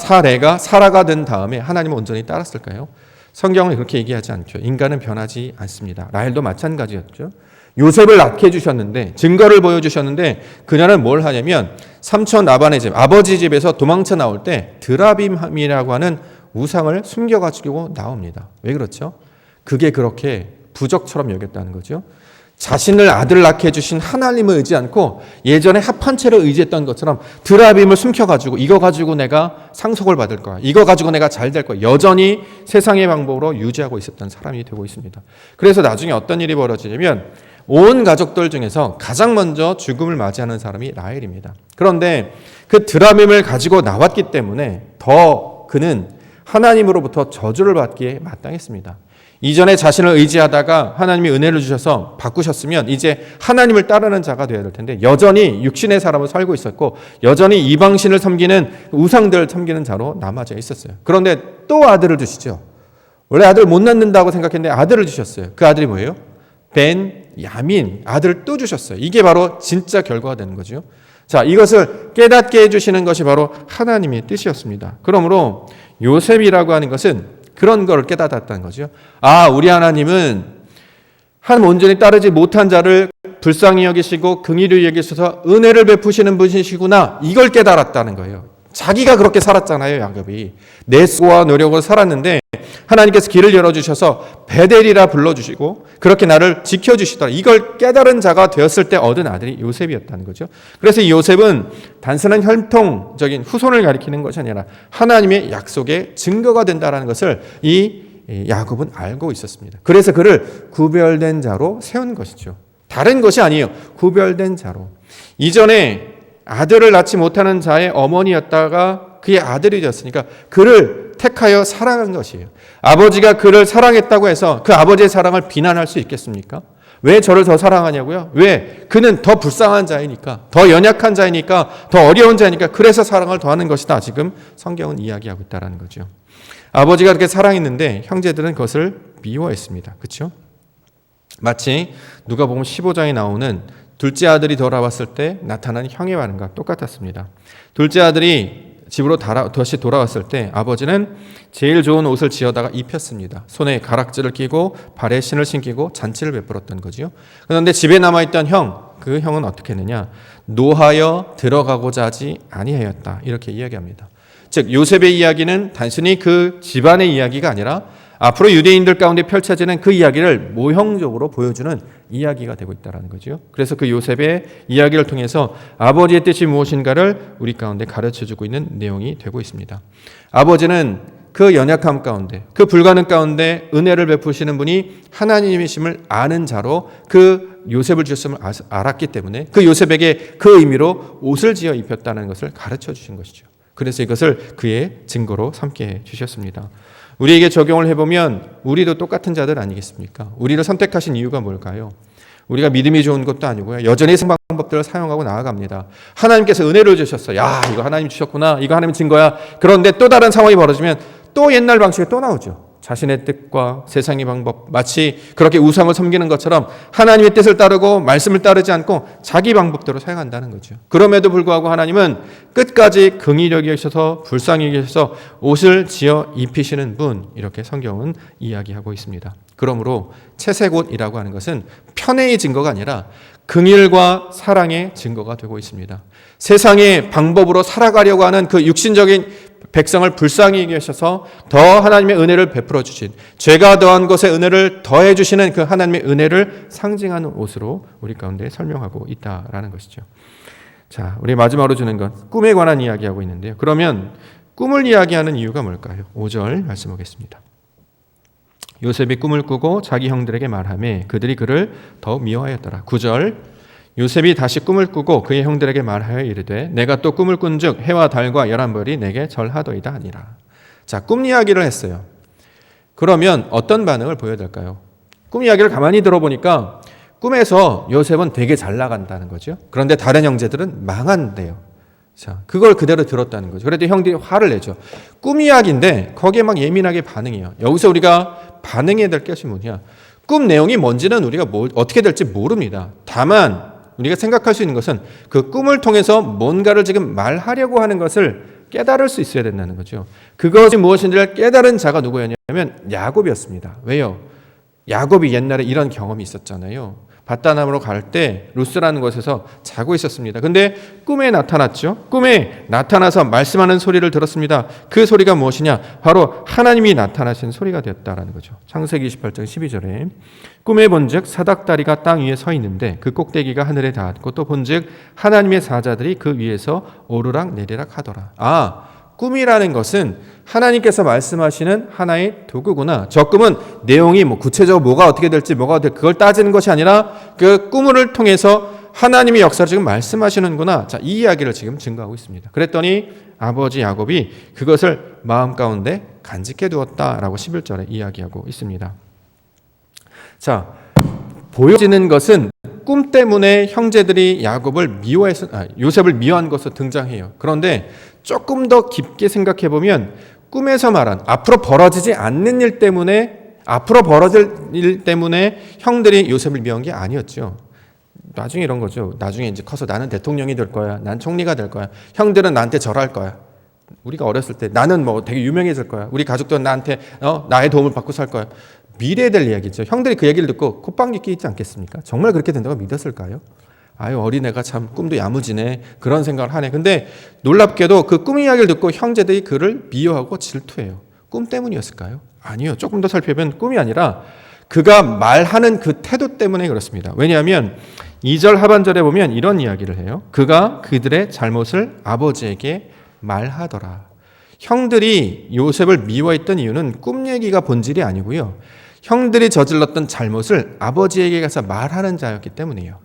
된 다음에 하나님을 온전히 따랐을까요? 성경은 그렇게 얘기하지 않죠. 인간은 변하지 않습니다. 라헬도 마찬가지였죠. 요셉을 낳게 해주셨는데 증거를 보여주셨는데 그녀는 뭘 하냐면 삼촌 라반의 집, 아버지 집에서 도망쳐 나올 때 드라빔이라고 하는 우상을 숨겨가지고 나옵니다. 왜 그렇죠? 그게 그렇게 부적처럼 여겼다는 거죠. 자신을 아들 낳게 해주신 하나님을 의지 않고 예전에 합한 채를 의지했던 것처럼 드라빔을 숨겨가지고 이거 가지고 내가 상속을 받을 거야. 이거 가지고 내가 잘 될 거야. 여전히 세상의 방법으로 유지하고 있었던 사람이 되고 있습니다. 그래서 나중에 어떤 일이 벌어지냐면 온 가족들 중에서 가장 먼저 죽음을 맞이하는 사람이 라헬입니다. 그런데 그 드라빔을 가지고 나왔기 때문에 더 그는 하나님으로부터 저주를 받기에 마땅했습니다. 이전에 자신을 의지하다가 하나님이 은혜를 주셔서 바꾸셨으면 이제 하나님을 따르는 자가 되어야 될 텐데 여전히 육신의 사람을 살고 있었고 여전히 이방신을 섬기는 우상들을 섬기는 자로 남아져 있었어요. 그런데 또 아들을 주시죠. 원래 아들 못 낳는다고 생각했는데 아들을 주셨어요. 그 아들이 뭐예요? 벤 야민, 아들을 또 주셨어요. 이게 바로 진짜 결과가 되는 거죠. 자, 이것을 깨닫게 해주시는 것이 바로 하나님의 뜻이었습니다. 그러므로 요셉이라고 하는 것은 그런 걸 깨닫았다는 거죠. 아, 우리 하나님은 하나님 온전히 따르지 못한 자를 불쌍히 여기시고 긍휼히 여기셔서 은혜를 베푸시는 분이시구나. 이걸 깨달았다는 거예요. 자기가 그렇게 살았잖아요, 야곱이. 내 수고와 노력으로 살았는데 하나님께서 길을 열어주셔서 베델이라 불러주시고 그렇게 나를 지켜주시더라. 이걸 깨달은 자가 되었을 때 얻은 아들이 요셉이었다는 거죠. 그래서 이 요셉은 단순한 혈통적인 후손을 가리키는 것이 아니라 하나님의 약속의 증거가 된다는 것을 이 야곱은 알고 있었습니다. 그래서 그를 구별된 자로 세운 것이죠. 다른 것이 아니에요. 구별된 자로. 이전에 아들을 낳지 못하는 자의 어머니였다가 그의 아들이 되었으니까 그를 택하여 사랑한 것이에요. 아버지가 그를 사랑했다고 해서 그 아버지의 사랑을 비난할 수 있겠습니까? 왜 저를 더 사랑하냐고요? 왜? 그는 더 불쌍한 자이니까, 더 연약한 자이니까, 더 어려운 자이니까 그래서 사랑을 더하는 것이다. 지금 성경은 이야기하고 있다는 거죠. 아버지가 그렇게 사랑했는데 형제들은 그것을 미워했습니다. 그렇죠? 마치 누가복음 15장에 나오는 둘째 아들이 돌아왔을 때 나타난 형의 반응과 똑같았습니다. 둘째 아들이 집으로 다시 돌아왔을 때 아버지는 제일 좋은 옷을 지어다가 입혔습니다. 손에 가락지를 끼고 발에 신을 신기고 잔치를 베풀었던 거지요. 그런데 집에 남아있던 그 형은 어떻게 했느냐? 노하여 들어가고자 하지 아니하였다. 이렇게 이야기합니다. 즉 요셉의 이야기는 단순히 그 집안의 이야기가 아니라 앞으로 유대인들 가운데 펼쳐지는 그 이야기를 모형적으로 보여주는 이야기가 되고 있다는 거죠. 그래서 그 요셉의 이야기를 통해서 아버지의 뜻이 무엇인가를 우리 가운데 가르쳐주고 있는 내용이 되고 있습니다. 아버지는 그 연약함 가운데, 그 불가능 가운데 은혜를 베푸시는 분이 하나님이심을 아는 자로 그 요셉을 주셨음을 알았기 때문에 그 요셉에게 그 의미로 옷을 지어 입혔다는 것을 가르쳐 주신 것이죠. 그래서 이것을 그의 증거로 삼게 해 주셨습니다. 우리에게 적용을 해보면 우리도 똑같은 자들 아니겠습니까? 우리를 선택하신 이유가 뭘까요? 우리가 믿음이 좋은 것도 아니고요. 여전히 방법들을 사용하고 나아갑니다. 하나님께서 은혜를 주셨어. 야, 이거 하나님 주셨구나. 이거 하나님 준 거야. 그런데 또 다른 상황이 벌어지면 또 옛날 방식이 또 나오죠. 자신의 뜻과 세상의 방법, 마치 그렇게 우상을 섬기는 것처럼 하나님의 뜻을 따르고 말씀을 따르지 않고 자기 방법대로 사용한다는 거죠. 그럼에도 불구하고 하나님은 끝까지 긍휼히 여기셔서 불쌍히 여기셔서 옷을 지어 입히시는 분, 이렇게 성경은 이야기하고 있습니다. 그러므로 채색옷이라고 하는 것은 편애의 증거가 아니라 긍휼과 사랑의 증거가 되고 있습니다. 세상의 방법으로 살아가려고 하는 그 육신적인 백성을 불쌍히 여기셔서 더 하나님의 은혜를 베풀어 주신, 죄가 더한 것에 은혜를 더해 주시는 그 하나님의 은혜를 상징하는 옷으로 우리 가운데 설명하고 있다라는 것이죠. 자, 우리 마지막으로 주는 건 꿈에 관한 이야기하고 있는데요. 그러면 꿈을 이야기하는 이유가 뭘까요? 5절 말씀 보겠습니다. 요셉이 꿈을 꾸고 자기 형들에게 말하며 그들이 그를 더 미워하였더라. 9절 요셉이 다시 꿈을 꾸고 그의 형들에게 말하여 이르되 내가 또 꿈을 꾼즉 해와 달과 11별이 내게 절하도이다 하니라. 자, 꿈 이야기를 했어요. 그러면 어떤 반응을 보여야 될까요? 꿈 이야기를 가만히 들어보니까 꿈에서 요셉은 되게 잘 나간다는 거죠. 그런데 다른 형제들은 망한대요. 자, 그걸 그대로 들었다는 거죠. 그래도 형들이 화를 내죠. 꿈 이야기인데 거기에 막 예민하게 반응해요. 여기서 우리가 반응해야 될 것이 뭐냐? 꿈 내용이 뭔지는 우리가 어떻게 될지 모릅니다. 다만 우리가 생각할 수 있는 것은 그 꿈을 통해서 뭔가를 지금 말하려고 하는 것을 깨달을 수 있어야 된다는 거죠. 그것이 무엇인지를 깨달은 자가 누구였냐면 야곱이었습니다. 왜요? 야곱이 옛날에 이런 경험이 있었잖아요. 밧다남으로 갈 때 루스라는 곳에서 자고 있었습니다. 근데 꿈에 나타났죠. 꿈에 나타나서 말씀하는 소리를 들었습니다. 그 소리가 무엇이냐? 바로 하나님이 나타나신 소리가 되었다라는 거죠. 창세기 28장 12절에 꿈에 본즉 사닥다리가 땅 위에 서 있는데 그 꼭대기가 하늘에 닿았고 또 본즉 하나님의 사자들이 그 위에서 오르락 내리락 하더라. 꿈이라는 것은 하나님께서 말씀하시는 하나의 도구구나. 저 꿈은 내용이 구체적으로 뭐가 어떻게 될지 그걸 따지는 것이 아니라 그 꿈을 통해서 하나님의 역사를 지금 말씀하시는구나. 자, 이 이야기를 지금 증거하고 있습니다. 그랬더니 아버지 야곱이 그것을 마음 가운데 간직해 두었다라고 11절에 이야기하고 있습니다. 자, 보여지는 것은 꿈 때문에 형제들이 요셉을 미워한 것으로 등장해요. 그런데 조금 더 깊게 생각해 보면 꿈에서 말한 앞으로 벌어지지 않는 일 때문에 형들이 요셉을 미워한 게 아니었죠. 나중에 이런 거죠. 나중에 이제 커서 나는 대통령이 될 거야. 난 총리가 될 거야. 형들은 나한테 절할 거야. 우리가 어렸을 때 나는 되게 유명해질 거야. 우리 가족들은 나한테 나의 도움을 받고 살 거야. 미래에 될 이야기죠. 형들이 그 얘기를 듣고 콧방귀 끼지 않겠습니까? 정말 그렇게 된다고 믿었을까요? 어린애가 참 꿈도 야무지네. 그런 생각을 하네. 근데 놀랍게도 그 꿈 이야기를 듣고 형제들이 그를 미워하고 질투해요. 꿈 때문이었을까요? 아니요. 조금 더 살펴보면 꿈이 아니라 그가 말하는 그 태도 때문에 그렇습니다. 왜냐하면 2절 하반절에 보면 이런 이야기를 해요. 그가 그들의 잘못을 아버지에게 말하더라. 형들이 요셉을 미워했던 이유는 꿈 얘기가 본질이 아니고요. 형들이 저질렀던 잘못을 아버지에게 가서 말하는 자였기 때문이에요.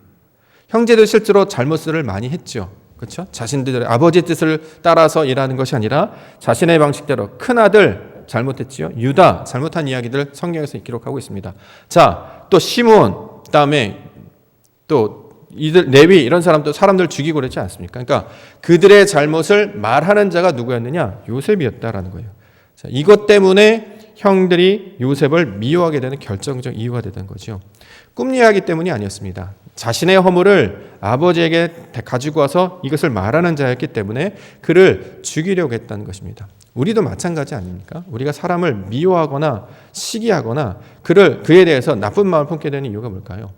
형제들 실제로 잘못을 많이 했죠. 그렇죠? 자신들의 아버지의 뜻을 따라서 일하는 것이 아니라 자신의 방식대로 큰아들 잘못했지요. 유다 잘못한 이야기들 성경에서 기록하고 있습니다. 자, 또 시므온, 그다음에 또 이들 레위 이런 사람들 죽이고 그랬지 않습니까? 그러니까 그들의 잘못을 말하는 자가 누구였느냐? 요셉이었다라는 거예요. 자, 이것 때문에 형들이 요셉을 미워하게 되는 결정적 이유가 되던 거죠. 꿈 이야기 때문이 아니었습니다. 자신의 허물을 아버지에게 가지고 와서 이것을 말하는 자였기 때문에 그를 죽이려고 했다는 것입니다. 우리도 마찬가지 아닙니까? 우리가 사람을 미워하거나 시기하거나 그에 대해서 나쁜 마음을 품게 되는 이유가 뭘까요?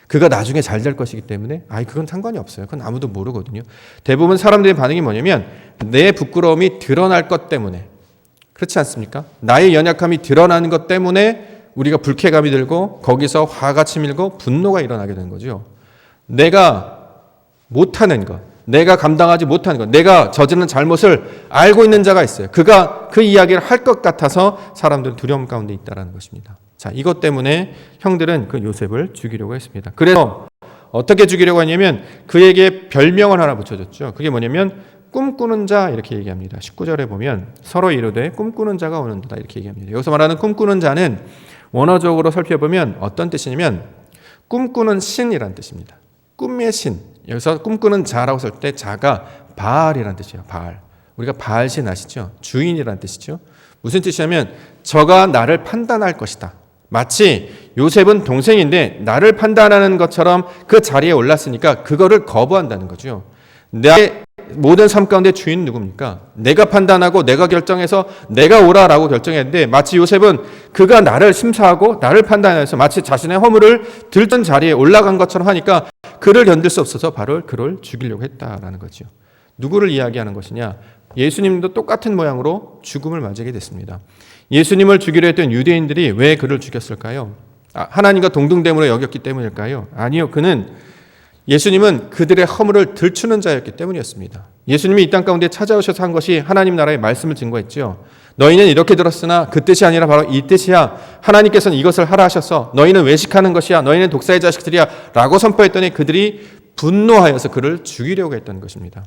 그가 나중에 잘 될 것이기 때문에 그건 상관이 없어요. 그건 아무도 모르거든요. 대부분 사람들의 반응이 뭐냐면 내 부끄러움이 드러날 것 때문에, 그렇지 않습니까? 나의 연약함이 드러나는 것 때문에 우리가 불쾌감이 들고 거기서 화가 치밀고 분노가 일어나게 되는 거죠. 내가 못하는 것, 내가 감당하지 못하는 것, 내가 저지른 잘못을 알고 있는 자가 있어요. 그가 그 이야기를 할 것 같아서 사람들은 두려움 가운데 있다는 것입니다. 자, 이것 때문에 형들은 그 요셉을 죽이려고 했습니다. 그래서 어떻게 죽이려고 하냐면 그에게 별명을 하나 붙여줬죠. 그게 뭐냐면 꿈꾸는 자 이렇게 얘기합니다. 19절에 보면 서로 이르되 꿈꾸는 자가 오는도다 이렇게 얘기합니다. 여기서 말하는 꿈꾸는 자는 원어적으로 살펴보면 어떤 뜻이냐면 꿈꾸는 신이라는 뜻입니다. 꿈의 신. 여기서 꿈꾸는 자라고 쓸 때 자가 바알이라는 뜻이에요. 바알. 우리가 바알신 아시죠? 주인이라는 뜻이죠. 무슨 뜻이냐면 저가 나를 판단할 것이다. 마치 요셉은 동생인데 나를 판단하는 것처럼 그 자리에 올랐으니까 그거를 거부한다는 거죠. 내 모든 삶 가운데 주인 누굽니까? 내가 판단하고 내가 결정해서 내가 오라라고 결정했는데 마치 요셉은 그가 나를 심사하고 나를 판단해서 마치 자신의 허물을 들던 자리에 올라간 것처럼 하니까 그를 견딜 수 없어서 바로 그를 죽이려고 했다라는 거죠. 누구를 이야기하는 것이냐? 예수님도 똑같은 모양으로 죽음을 맞이하게 됐습니다. 예수님을 죽이려 했던 유대인들이 왜 그를 죽였을까요? 하나님과 동등됨으로 여겼기 때문일까요? 아니요. 예수님은 그들의 허물을 들추는 자였기 때문이었습니다. 예수님이 이 땅 가운데 찾아오셔서 한 것이 하나님 나라의 말씀을 증거했죠. 너희는 이렇게 들었으나 그 뜻이 아니라 바로 이 뜻이야. 하나님께서는 이것을 하라 하셔서 너희는 외식하는 것이야. 너희는 독사의 자식들이야. 라고 선포했더니 그들이 분노하여서 그를 죽이려고 했던 것입니다.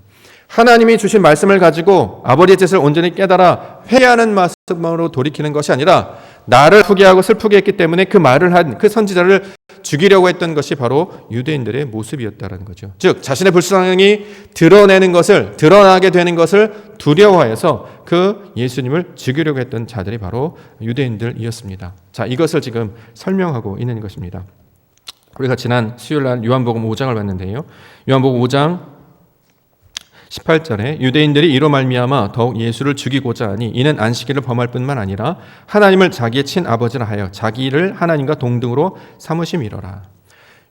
하나님이 주신 말씀을 가지고 아버지의 뜻을 온전히 깨달아 회개하는 마음으로 돌이키는 것이 아니라 나를 후회하고 슬프게 했기 때문에 그 말을 한 그 선지자를 죽이려고 했던 것이 바로 유대인들의 모습이었다는 거죠. 즉 자신의 불쌍함이 드러나게 되는 것을 두려워하여서 그 예수님을 죽이려고 했던 자들이 바로 유대인들이었습니다. 자, 이것을 지금 설명하고 있는 것입니다. 우리가 지난 수요일 날 요한복음 5장을 봤는데요. 요한복음 5장 18절에 유대인들이 이로 말미암아 더욱 예수를 죽이고자 하니 이는 안식일을 범할 뿐만 아니라 하나님을 자기의 친아버지라 하여 자기를 하나님과 동등으로 삼으심이로라.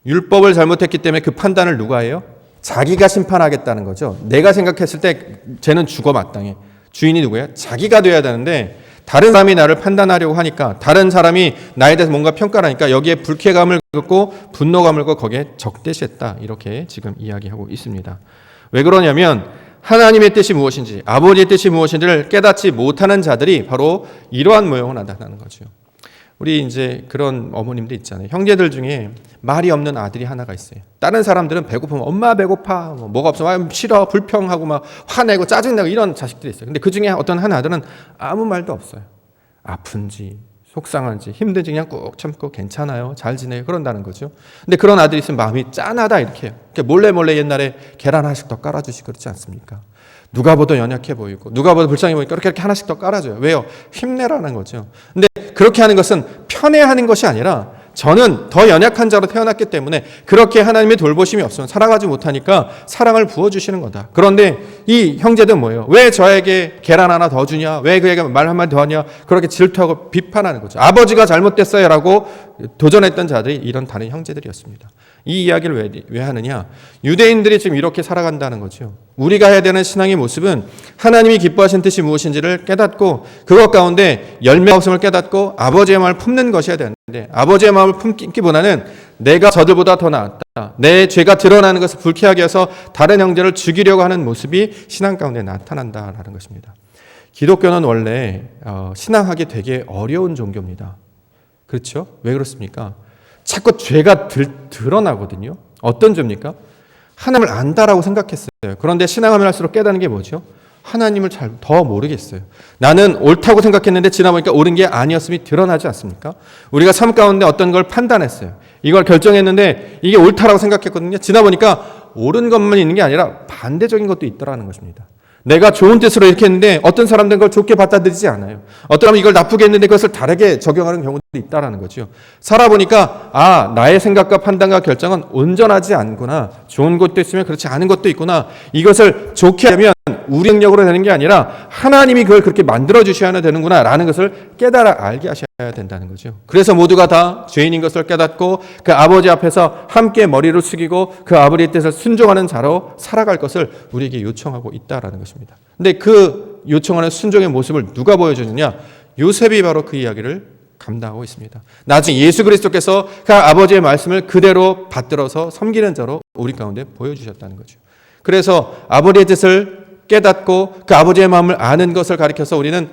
율법을 잘못했기 때문에 그 판단을 누가 해요? 자기가 심판하겠다는 거죠. 내가 생각했을 때 쟤는 죽어 마땅해. 주인이 누구예요? 자기가 돼야 되는데 다른 사람이 나를 판단하려고 하니까, 다른 사람이 나에 대해서 뭔가 평가를 하니까 여기에 불쾌감을 갖고 분노감을 갖고 거기에 적대시했다. 이렇게 지금 이야기하고 있습니다. 왜 그러냐면 하나님의 뜻이 무엇인지, 아버지의 뜻이 무엇인지를 깨닫지 못하는 자들이 바로 이러한 모형을 나타나는 거죠. 우리 이제 그런 어머님들 있잖아요. 형제들 중에 말이 없는 아들이 하나가 있어요. 다른 사람들은 배고프면 엄마 배고파, 뭐가 없으면 싫어, 불평하고 막 화내고 짜증내고 이런 자식들이 있어요. 근데 그 중에 어떤 한 아들은 아무 말도 없어요. 아픈지 속상한지 힘든지 그냥 꾹 참고 괜찮아요, 잘 지내요, 그런다는 거죠. 근데 그런 아들이 있으면 마음이 짠하다 이렇게 해요. 몰래 옛날에 계란 하나씩 더 깔아주시고 그렇지 않습니까? 누가 봐도 연약해 보이고 누가 봐도 불쌍해 보이니까 이렇게 하나씩 더 깔아줘요. 왜요? 힘내라는 거죠. 근데 그렇게 하는 것은 편애하는 것이 아니라 저는 더 연약한 자로 태어났기 때문에 그렇게 하나님의 돌보심이 없으면 살아가지 못하니까 사랑을 부어주시는 거다. 그런데 이 형제들은 뭐예요? 왜 저에게 계란 하나 더 주냐? 왜 그에게 말 한마디 더 하냐? 그렇게 질투하고 비판하는 거죠. 아버지가 잘못됐어요 라고 도전했던 자들이 이런 다른 형제들이었습니다. 이 이야기를 왜 하느냐? 유대인들이 지금 이렇게 살아간다는 거죠. 우리가 해야 되는 신앙의 모습은 하나님이 기뻐하신 뜻이 무엇인지를 깨닫고 그것 가운데 열매가 없음을 깨닫고 아버지의 마음을 품는 것이어야 되는데, 아버지의 마음을 품기보다는 내가 저들보다 더 낫다, 내 죄가 드러나는 것을 불쾌하게 해서 다른 형제를 죽이려고 하는 모습이 신앙 가운데 나타난다라는 것입니다. 기독교는 원래 신앙하기 되게 어려운 종교입니다. 그렇죠? 왜 그렇습니까? 자꾸 죄가 드러나거든요. 어떤 죄입니까? 하나님을 안다라고 생각했어요. 그런데 신앙하면 할수록 깨닫는 게 뭐죠? 하나님을 더 모르겠어요. 나는 옳다고 생각했는데 지나보니까 옳은 게 아니었음이 드러나지 않습니까? 우리가 삶 가운데 어떤 걸 판단했어요. 이걸 결정했는데 이게 옳다라고 생각했거든요. 지나보니까 옳은 것만 있는 게 아니라 반대적인 것도 있더라는 것입니다. 내가 좋은 뜻으로 이렇게 했는데 어떤 사람들은 그걸 좋게 받아들이지 않아요. 어떤 사람은 이걸 나쁘게 했는데 그것을 다르게 적용하는 경우도 있다라는 거죠. 살아보니까 나의 생각과 판단과 결정은 온전하지 않구나. 좋은 것도 있으면 그렇지 않은 것도 있구나. 이것을 좋게 하면 우리 능력으로 되는 게 아니라 하나님이 그걸 그렇게 만들어 주셔야 되는구나 라는 것을 깨달아 알게 하셔야 된다는 거죠. 그래서 모두가 다 죄인인 것을 깨닫고 그 아버지 앞에서 함께 머리를 숙이고 그 아버지의 뜻을 순종하는 자로 살아갈 것을 우리에게 요청하고 있다라는 것입니다. 근데 그 요청하는 순종의 모습을 누가 보여주느냐? 요셉이 바로 그 이야기를 감당하고 있습니다. 나중에 예수 그리스도께서 그 아버지의 말씀을 그대로 받들어서 섬기는 자로 우리 가운데 보여주셨다는 거죠. 그래서 아버지의 뜻을 깨닫고 그 아버지의 마음을 아는 것을 가리켜서 우리는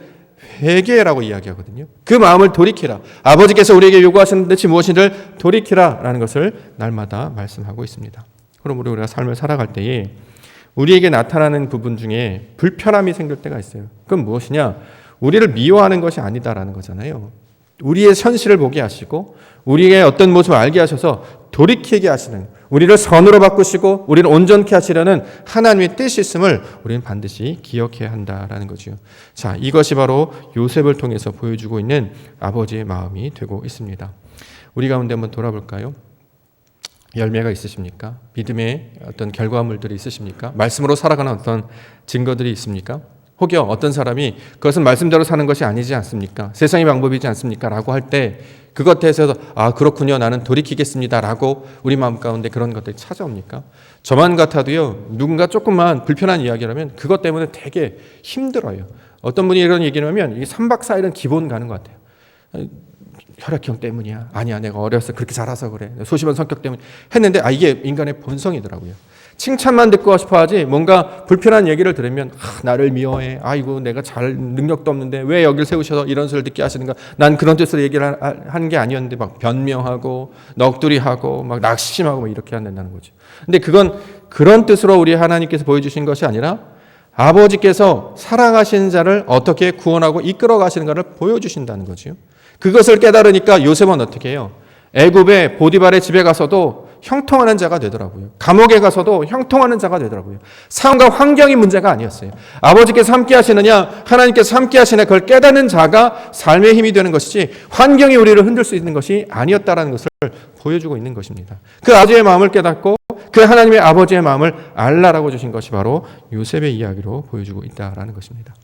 회개라고 이야기하거든요. 그 마음을 돌이키라. 아버지께서 우리에게 요구하시는 뜻이 무엇인지를 돌이키라라는 것을 날마다 말씀하고 있습니다. 그럼 우리가 삶을 살아갈 때에 우리에게 나타나는 부분 중에 불편함이 생길 때가 있어요. 그건 무엇이냐? 우리를 미워하는 것이 아니다라는 거잖아요. 우리의 현실을 보게 하시고 우리의 어떤 모습을 알게 하셔서 돌이키게 하시는, 우리를 선으로 바꾸시고 우리를 온전케 하시려는 하나님의 뜻이 있음을 우리는 반드시 기억해야 한다라는 거죠. 자, 이것이 바로 요셉을 통해서 보여주고 있는 아버지의 마음이 되고 있습니다. 우리 가운데 한번 돌아볼까요? 열매가 있으십니까? 믿음의 어떤 결과물들이 있으십니까? 말씀으로 살아가는 어떤 증거들이 있습니까? 혹여 어떤 사람이 그것은 말씀대로 사는 것이 아니지 않습니까? 세상의 방법이지 않습니까? 라고 할 때 그것에 대해서 그렇군요, 나는 돌이키겠습니다 라고 우리 마음 가운데 그런 것들이 찾아옵니까? 저만 같아도요, 누군가 조금만 불편한 이야기를 하면 그것 때문에 되게 힘들어요. 어떤 분이 이런 얘기를 하면 이게 3박 4일은 기본 가는 것 같아요. 혈액형 때문이야. 아니야, 내가 어렸을 때 그렇게 자라서 그래. 소심한 성격 때문에 했는데 이게 인간의 본성이더라고요. 칭찬만 듣고 싶어하지 뭔가 불편한 얘기를 들으면 나를 미워해. 아이고 내가 잘 능력도 없는데 왜 여길 세우셔서 이런 소리를 듣게 하시는가. 난 그런 뜻으로 얘기를 하는 게 아니었는데 막 변명하고 넋두리하고 막 낙심하고 막 이렇게 한다는 거죠. 근데 그건 그런 뜻으로 우리 하나님께서 보여주신 것이 아니라 아버지께서 사랑하시는 자를 어떻게 구원하고 이끌어 가시는가를 보여주신다는 거죠. 그것을 깨달으니까 요셉은 어떻게 해요? 애굽의 보디발의 집에 가서도 형통하는 자가 되더라고요. 감옥에 가서도 형통하는 자가 되더라고요. 상황과 환경이 문제가 아니었어요. 아버지께서 함께 하시느냐, 하나님께서 함께 하시느냐, 그걸 깨닫는 자가 삶의 힘이 되는 것이지 환경이 우리를 흔들 수 있는 것이 아니었다라는 것을 보여주고 있는 것입니다. 그 아버지의 마음을 깨닫고 받고 그 하나님의 아버지의 마음을 알라라고 주신 것이 바로 요셉의 이야기로 보여주고 있다라는 것입니다.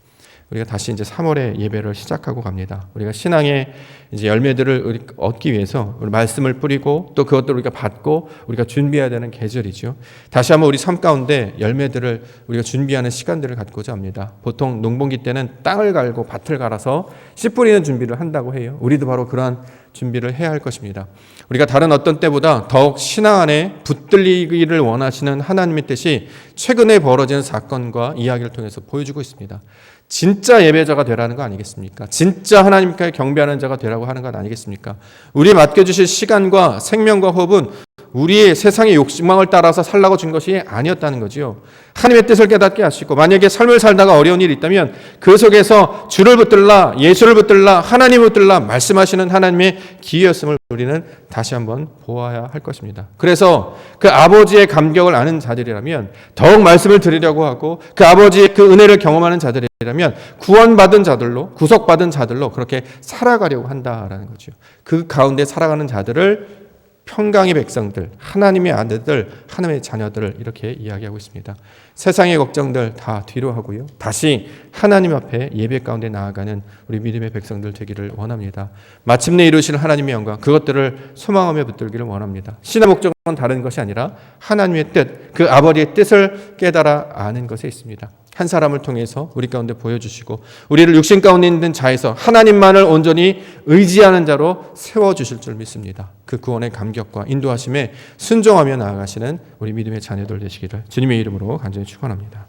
우리가 다시 이제 3월에 예배를 시작하고 갑니다. 우리가 신앙의 이제 열매들을 얻기 위해서 우리 말씀을 뿌리고 또 그것들을 우리가 받고 우리가 준비해야 되는 계절이죠. 다시 한번 우리 삶 가운데 열매들을 우리가 준비하는 시간들을 갖고자 합니다. 보통 농번기 때는 땅을 갈고 밭을 갈아서 씨 뿌리는 준비를 한다고 해요. 우리도 바로 그러한 준비를 해야 할 것입니다. 우리가 다른 어떤 때보다 더욱 신앙 안에 붙들리기를 원하시는 하나님의 뜻이 최근에 벌어진 사건과 이야기를 통해서 보여주고 있습니다. 진짜 예배자가 되라는 거 아니겠습니까? 진짜 하나님께 경배하는 자가 되라고 하는 것 아니겠습니까? 우리 맡겨주실 시간과 생명과 호흡은 우리의 세상의 욕망을 따라서 살라고 준 것이 아니었다는 거지요. 하나님의 뜻을 깨닫게 하시고 만약에 삶을 살다가 어려운 일이 있다면 그 속에서 주를 붙들라, 예수를 붙들라, 하나님을 붙들라 말씀하시는 하나님의 기회였음을 우리는 다시 한번 보아야 할 것입니다. 그래서 그 아버지의 감격을 아는 자들이라면 더욱 말씀을 들으려고 하고 그 아버지의 그 은혜를 경험하는 자들이라면 구원받은 자들로, 구속받은 자들로 그렇게 살아가려고 한다라는 거죠. 그 가운데 살아가는 자들을 평강의 백성들, 하나님의 아들들, 하나님의 자녀들을 이렇게 이야기하고 있습니다. 세상의 걱정들 다 뒤로 하고요. 다시 하나님 앞에 예배 가운데 나아가는 우리 믿음의 백성들 되기를 원합니다. 마침내 이루실 하나님의 영광, 그것들을 소망하며 붙들기를 원합니다. 신의 목적은 다른 것이 아니라 하나님의 뜻, 그 아버지의 뜻을 깨달아 아는 것에 있습니다. 한 사람을 통해서 우리 가운데 보여주시고 우리를 육신 가운데 있는 자에서 하나님만을 온전히 의지하는 자로 세워주실 줄 믿습니다. 그 구원의 감격과 인도하심에 순종하며 나아가시는 우리 믿음의 자녀들 되시기를 주님의 이름으로 간절히 축원합니다.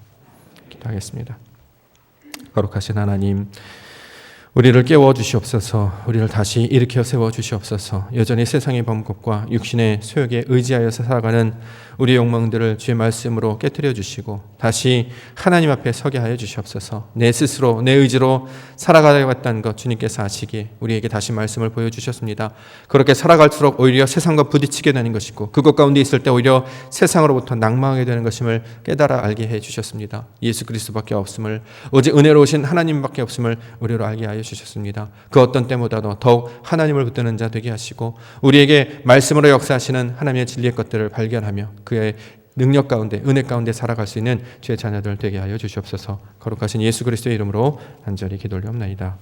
기도하겠습니다. 거룩하신 하나님, 우리를 깨워 주시옵소서. 우리를 다시 일으켜 세워 주시옵소서. 여전히 세상의 범법과 육신의 소욕에 의지하여서 살아가는 우리의 욕망들을 주의 말씀으로 깨뜨려 주시고 다시 하나님 앞에 서게 하여 주시옵소서. 내 스스로 내 의지로 살아가야겠다는 것 주님께서 아시기에 우리에게 다시 말씀을 보여주셨습니다. 그렇게 살아갈수록 오히려 세상과 부딪히게 되는 것이고 그것 가운데 있을 때 오히려 세상으로부터 낭망하게 되는 것임을 깨달아 알게 해 주셨습니다. 예수 그리스도밖에 없음을, 오직 은혜로우신 하나님밖에 없음을 우리로 알게 하여 주셨습니다. 그 어떤 때보다도 더욱 하나님을 붙드는 자 되게 하시고 우리에게 말씀으로 역사하시는 하나님의 진리의 것들을 발견하며 그의 능력 가운데 은혜 가운데 살아갈 수 있는 주의 자녀들 되게 하여 주시옵소서. 거룩하신 예수 그리스도의 이름으로 간절히 기도를 옵나이다.